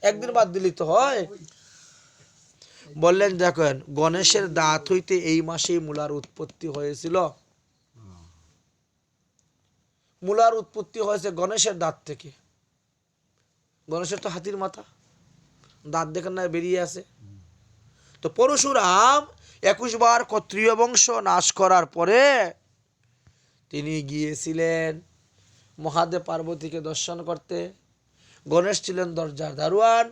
একদিন বাদ দিলেই তো হয়। বললেন দেখেন, গণেশের দাঁত হইতে এই মাসেই মূলার উৎপত্তি হয়েছিল। মূলার উৎপত্তি হয়েছে গণেশের দাঁত থেকে। গণেশের তো হাতির মাথা, দাঁত দেখেন না বেরিয়ে আসে। তো পরশুরাম 21 বার ক্ষত্রিয় বংশ নাশ করার পরে তিনি গিয়েছিলেন মহাদেব পার্বতীকে দর্শন করতে। গণেশ ছিলেন দরজার দারোয়ান,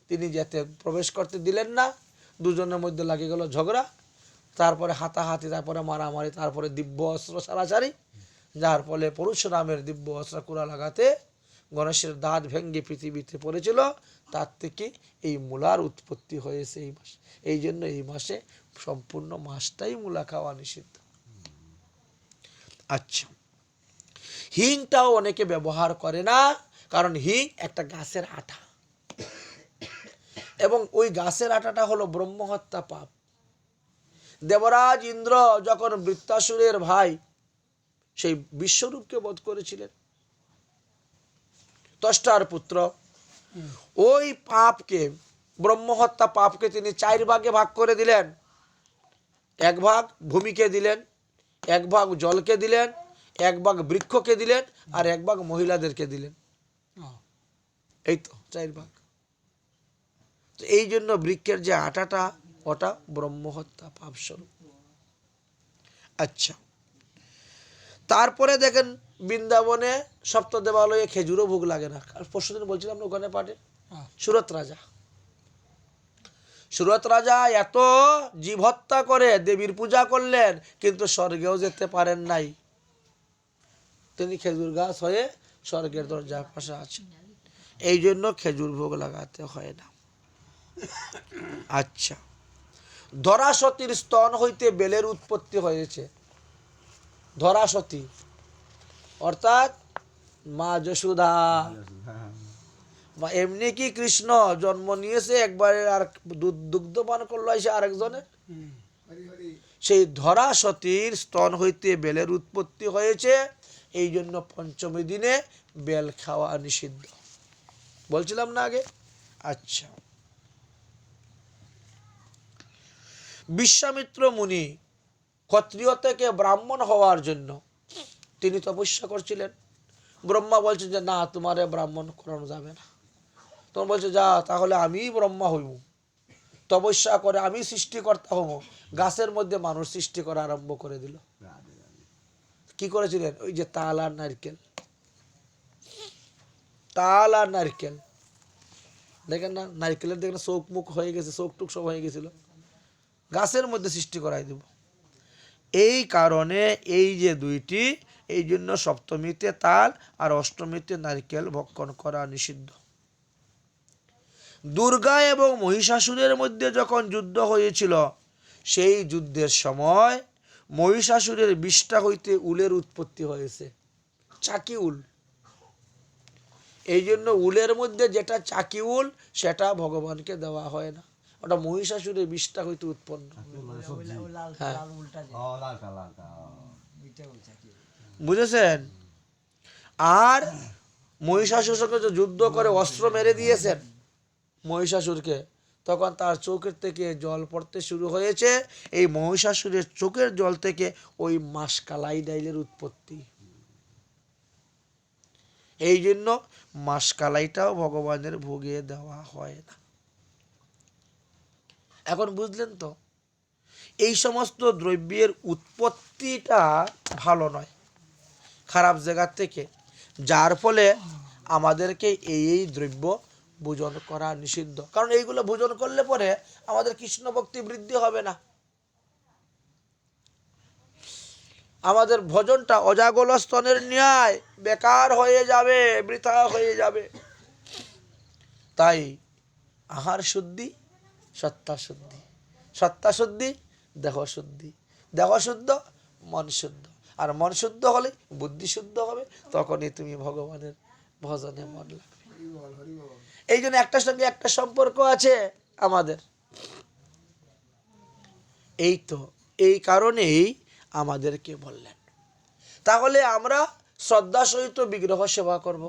তিনি যেতে প্রবেশ করতে দিলেন না। দুজনের মধ্যে লাগে গেল ঝগড়া, তারপরে হাতাহাতি, তারপরে মারামারি, তারপরে দিব্য অস্ত্র ছাড়াছাড়ি, যার ফলে পরশুরামের দিব্য অস্ত্র কুড়া লাগাতে গণেশের দাঁত ভেঙ্গে পৃথিবীতে পড়েছিল, তার থেকে এই মূলার উৎপত্তি হয়েছে এই মাসে। এই জন্য এই মাসে সম্পূর্ণ মাসটাই মূলা খাওয়া নিষিদ্ধ। আচ্ছা, হিংটাও অনেকে ব্যবহার করে না, কারণ হিং একটা গাছের আঠা, এবং ওই গাছের আঠাটা হলো ব্রহ্মহত্যা পাপ। দেবরাজ ইন্দ্র যখন বৃত্তাসুরের ভাই সেই বিশ্বরূপকে বধ করেছিলেন, ত্বষ্টার পুত্র, ওই পাপকে, ব্রহ্মহত্যা পাপকে তিনি 4 ভাগে ভাগ করে দিলেন। 1 ভাগ ভূমিকে দিলেন, 1 ভাগ জলকে দিলেন, 1 ভাগ বৃক্ষকে দিলেন, আর 1 ভাগ মহিলাদেরকে দিলেন। এই তো 4 ভাগ। তো এই জন্য বৃক্ষের যে আটাটা, ওটা ব্রহ্মহত্যা পাপ স্বরূপ। আচ্ছা, তারপরে দেখেন বৃন্দাবনে সপ্ত দেবালয়ে খেজুরও ভোগ লাগে না। পরশুদিন বলছিলাম না ওখানে পাঠে, সুরত রাজা, সুরত রাজা এত জীব হত্যা করে দেবীর পূজা করলেন, কিন্তু স্বর্গেও যেতে পারেন নাই। তিনি খেজুর গাছ হয়ে স্বর্গের দরজার পাশে আছেন। এই জন্য খেজুর ভোগ লাগাতে হয় না। আচ্ছা, ধরাসতীর স্তন হইতে বেলের উৎপত্তি হয়েছে। ধরাসতী অর্থাৎ মা যশোদা, এমনি কি কৃষ্ণ জন্ম নিয়েছে একবারে, আর দুগ্ধ পান করলো এসে আরেকজনের? সেই ধরাসতীর স্তন হইতে বেলের উৎপত্তি হয়েছে। এই জন্য পঞ্চমী দিনে বেল খাওয়া নিষিদ্ধ, বলছিলাম না আগে। আচ্ছা, বিশ্বামিত্র মুনি ক্ষত্রিয় থেকে ব্রাহ্মণ হওয়ার জন্য তিনি তপস্যা করছিলেন। ব্রহ্মা বলছেন যে না, তোমারে ব্রাহ্মণ করানো যাবে না। তখন বলছে যা, তাহলে আমি ব্রহ্মা হইব, তপস্যা করে আমি সৃষ্টিকর্তা হব। গাছের মধ্যে মানুষ সৃষ্টি করা আরম্ভ করে দিল। কি করেছিলেন? ওই যে তাল আর নারকেল, তাল আর নারকেল দেখেন না, নারকেলের দেখেন চোখ মুখ হয়ে গেছে, চোখ টুক সব হয়ে গেছিল, গাছের মধ্যে সৃষ্টি করাই দেব। এই কারণে এই যে দুইটি, এই জন্য সপ্তমীতে তাল আর অষ্টমীতে নারকেল ভক্ষণ করা নিষিদ্ধ। দুর্গা এবং মহিষাসুরের মধ্যে যখন যুদ্ধ হয়েছিল, সেই যুদ্ধের সময় মহিষাসুরের বিষ্ঠা হইতে উলের উৎপত্তি হয়েছে, চাকি উল। এই জন্য উলের মধ্যে যেটা চাকি উল, সেটা ভগবানকে দেওয়া হয় না, ওটা মহিষাসুরের বিষ্ঠা হইতে উৎপন্ন। বুঝেছেন? আর মহিষাসুর সঙ্গে যুদ্ধ করে অস্ত্র মেরে দিয়েছেন মহিষাসুরকে, তখন তার চোখের থেকে জল পড়তে শুরু হয়েছে। এই মহিষাসুরের চোখের জল থেকে ওই মাসকালাই ডাইলের উৎপত্তি। এই জন্য মাসকালাইটাও ভগবানের ভোগে দেওয়া হয় না। এখন বুঝলেন তো? এই সমস্ত দ্রব্যের উৎপত্তিটা ভালো নয়, খারাপ জায়গা থেকে, যার ফলে আমাদেরকে এই দ্রব্য ভোজন করা নিষিদ্ধ। কারণ এইগুলো ভোজন করলে পরে আমাদের কৃষ্ণ ভক্তি বৃদ্ধি হবে না, আমাদের ভোজনটা অজাগল স্তনের ন্যায় বেকার হয়ে যাবে, বৃথা হয়ে যাবে। তাই আহার শুদ্ধি, সত্তা শুদ্ধি, সত্তা শুদ্ধি দেহ শুদ্ধি, দেহ শুদ্ধ মন শুদ্ধ, আর মন শুদ্ধ হলে বুদ্ধি শুদ্ধ হবে, তখনই তুমি ভগবানের ভজনে মন লাগবে। এই জন্য একটার সঙ্গে একটা সম্পর্ক আছে আমাদের। এই তো এই কারণেই আমাদেরকে বললেন, তাহলে আমরা শ্রদ্ধা সহিত বিগ্রহ সেবা করব।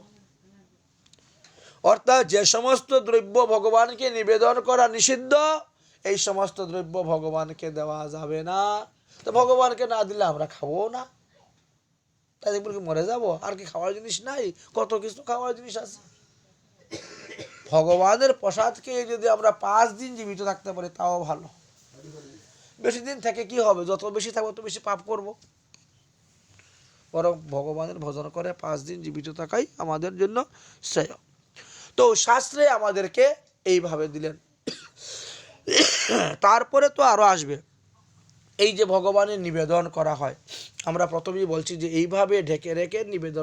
অর্থাৎ যে সমস্ত দ্রব্য ভগবানকে নিবেদন করা নিষিদ্ধ, এই সমস্ত দ্রব্য ভগবানকে দেওয়া যাবে না। তো ভগবানকে না দিলে আমরা খাবো না, তাই দেখবো কি মরে যাবো? আর কি খাওয়ার জিনিস নাই? কত কিছু খাওয়ার জিনিস আছে। ভগবানের প্রসাদকে যদি আমরা 5 দিন জীবিত থাকতে পারি তাও ভালো। বেশি দিন থেকে কি হবে? যত বেশি থাকবো তত বেশি পাপ করব। বরং ভগবানের ভজন করে 5 দিন জীবিত থাকাই আমাদের জন্য শ্রেয়। তো শাস্ত্রে আমাদেরকে এইভাবে দিলেন। তারপরে তো আরো আসবে, এই যে ভগবানের নিবেদন করা হয়, আমরা প্রথমেই বলছি যে এইভাবে ঢেকে রেখে নিবেদন